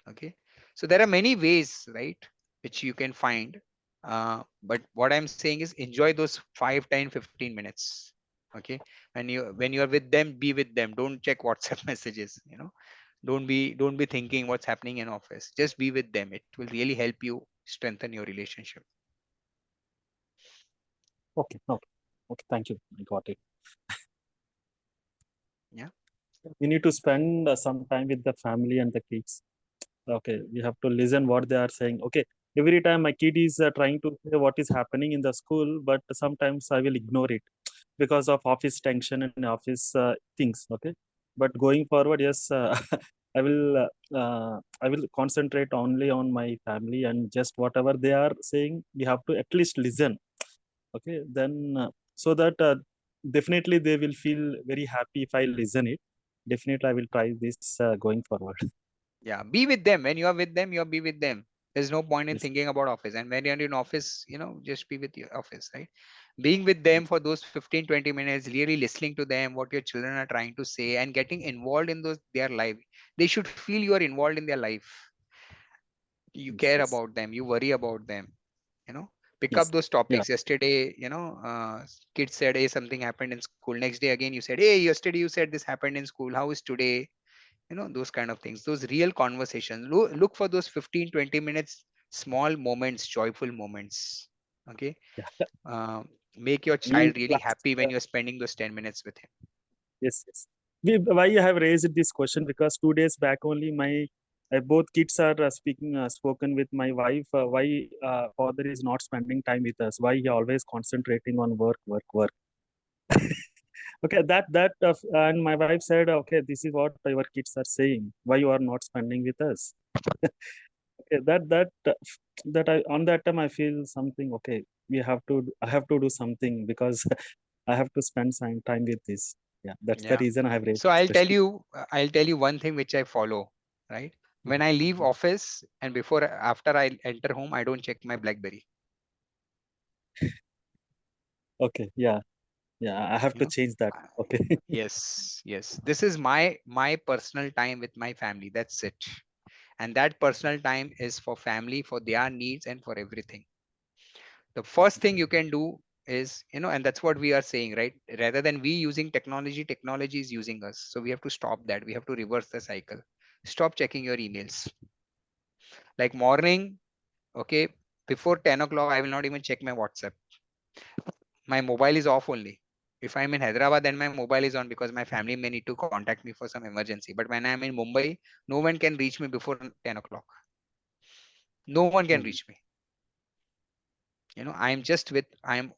Okay, so there are many ways, right, which you can find. But what I'm saying is enjoy those 5, 10, 15 minutes. Okay, when you are with them, be with them, don't check WhatsApp messages. Don't be thinking what's happening in office, just be with them. It will really help you strengthen your relationship. Okay, okay, okay. Thank you. I got it. Yeah. We need to spend some time with the family and the kids. Okay, we have to listen what they are saying. Okay, every time my kid is trying to say what is happening in the school, but sometimes I will ignore it because of office tension and office things. Okay, but going forward, yes, I will concentrate only on my family, and just whatever they are saying, we have to at least listen. Okay, then so that definitely they will feel very happy if I listen it. Definitely I will try this going forward. Yeah, be with them. When you are with them, you'll be with them. There's no point in Yes, thinking about office. And when you're in office, just be with your office, right? Being with them yes, for those 15, 20 minutes, really listening to them, what your children are trying to say, and getting involved in their life. They should feel you are involved in their life. You yes, care yes, about them, you worry about them, pick yes. up those Yeah, topics. Yesterday, kids said, hey, something happened in school. Next day again, you said, hey, yesterday you said this happened in school. How is today? Those kind of things, those real conversations. Look for those 15, 20 minutes, small moments, joyful moments. Okay. yeah. Make your We child really last, happy when you're spending those 10 minutes with him. yes, yes. Why I have raised this question, because 2 days back only my both kids are spoken with my wife. Why father is not spending time with us? Why he always concentrating on work, work, work? Okay, and my wife said, okay, this is what your kids are saying. Why you are not spending with us? Okay, that I on that time I feel something. Okay, I have to do something, because I have to spend some time with this. Yeah, that's the Yeah. reason I have raised So this I'll tell question. you, one thing which I follow, right? When I leave Mhm. office and after I enter home, I don't check my BlackBerry. Okay, yeah, yeah, I have You to know, change that. I- Okay. yes. This is my personal time with my family. That's it. And that personal time is for family, for their needs, and for everything. The first thing you can do is, and that's what we are saying, right? Rather than we using technology, technology is using us. So we have to stop that. We have to reverse the cycle. Stop checking your emails. Like morning, okay, before 10 o'clock, I will not even check my WhatsApp. My mobile is off only. If I'm in Hyderabad, then my mobile is on because my family may need to contact me for some emergency. But when I'm in Mumbai, no one can reach me before 10 o'clock. No one can Mm, reach me. I'm just with, I'm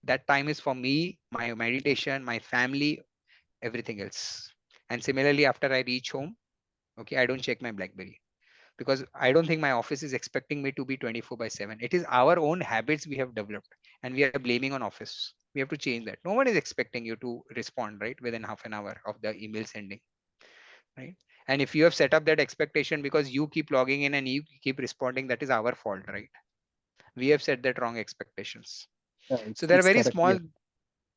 that time is for me, my meditation, my family, everything else. And similarly, after I reach home, okay, I don't check my BlackBerry because I don't think my office is expecting me to be 24 by 7. It is our own habits we have developed and we are blaming on office. We have to change that. No one is expecting you to respond, right, within half an hour of the email sending, right? And if you have set up that expectation because you keep logging in and you keep responding, that is our fault, right? We have set that wrong expectations. yeah, So there are it's very correct. small, Yes,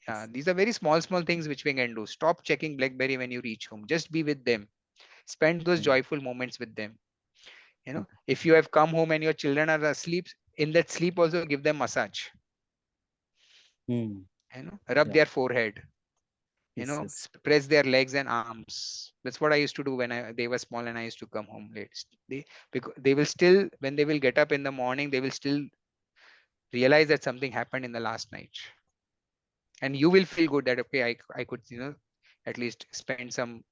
yeah, yes. these are very small things which we can do. Stop checking BlackBerry when you reach home. Just be with them. Spend those Mm, joyful moments with them. If you have come home and your children are asleep, in that sleep also give them massage. mm, Rub yeah, their forehead. yes, yes. Press their legs and arms. That's what I used to do when they were small and I used to come home late. Because they will still, when they will get up in the morning, they will still realize that something happened in the last night, and you will feel good that okay, I could at least spend some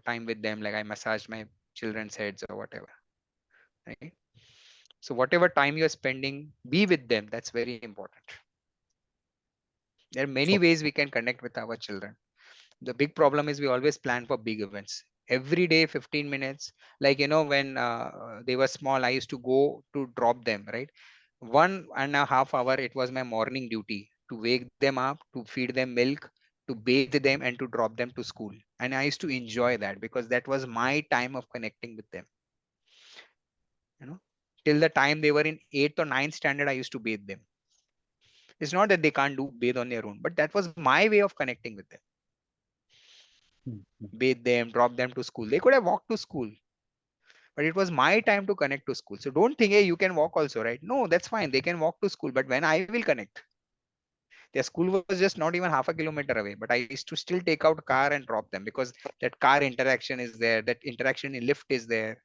time with them, like I massaged my children's heads or whatever, right? So whatever time you're spending, be with them. That's very important. There are many Sure. ways we can connect with our children. The big problem is we always plan for big events every day, 15 minutes. Like when they were small, I used to go to drop them, right? 1.5 hour, it was my morning duty to wake them up, to feed them milk, to bathe them, and to drop them to school. And I used to enjoy that because that was my time of connecting with them. you know till the time they were in 8th or 9th standard, I used to bathe them. It's not that they can't do bathe on their own, but that was my way of connecting with them. Mm, mm, Bathe them, drop them to school. They could have walked to school, but it was my time to connect to school. So don't think, hey, you can walk also, right? No, that's fine. They can walk to school, but when I will connect, their school was just not even half a kilometer away, but I used to still take out car and drop them because that car interaction is there, that interaction in lift is there,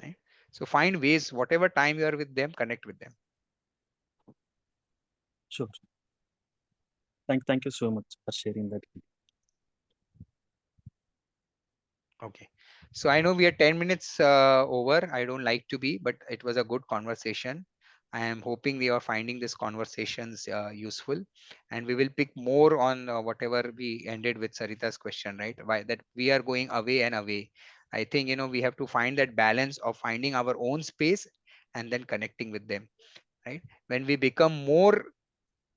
right? So find ways, whatever time you are with them, connect with them. sure. Thank you so much for sharing that. Okay. So I know we are 10 minutes over. I don't like to be, but it was a good conversation. I am hoping you are finding these conversations useful, and we will pick more on whatever we ended with Sarita's question, right? Why that we are going away and away. I think we have to find that balance of finding our own space and then connecting with them, right? When we become more,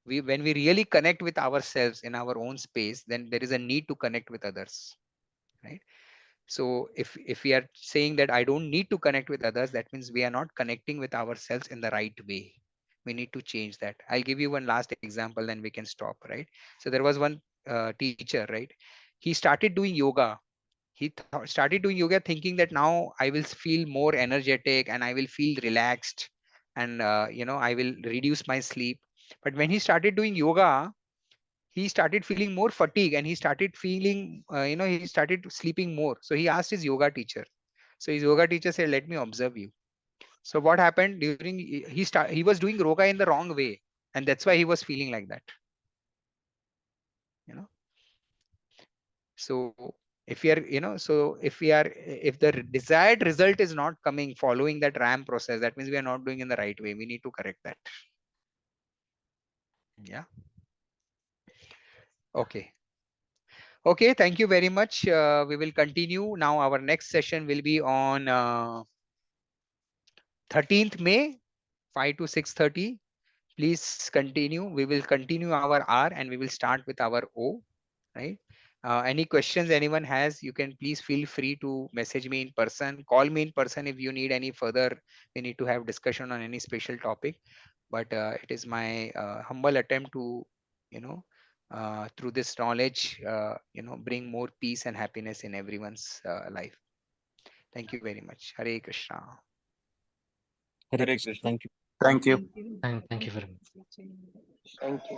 when we really connect with ourselves in our own space, then there is a need to connect with others, right? So if we are saying that I don't need to connect with others, that means we are not connecting with ourselves in the right way. We need to change that. I'll give you one last example, then we can stop, right? So there was one teacher, right? He started doing yoga. Started doing yoga thinking that now I will feel more energetic and I will feel relaxed, and I will reduce my sleep. But when he started doing yoga, he started feeling more fatigue, and he started feeling he started sleeping more. So he asked his yoga teacher. So his yoga teacher said, let me observe you. So what happened during he was doing yoga in the wrong way, and that's why he was feeling like that, you know so if we are so if the desired result is not coming following that ram process, that means we are not doing in the right way. We need to correct that. Yeah. Okay. Okay, thank you very much. We will continue now. Our next session will be on 13th May, 5 to 6:30. Please continue. We will continue our R and we will start with our O, right? Any questions anyone has, you can please feel free to message me in person, call me in person if you need any further, we need to have discussion on any special topic. But it is my humble attempt to, through this knowledge, bring more peace and happiness in everyone's life. Thank you very much. Hare Krishna. Hare Hare Krishna. Krishna. Thank you. Thank you. Thank you. Thank you very much. Thank you.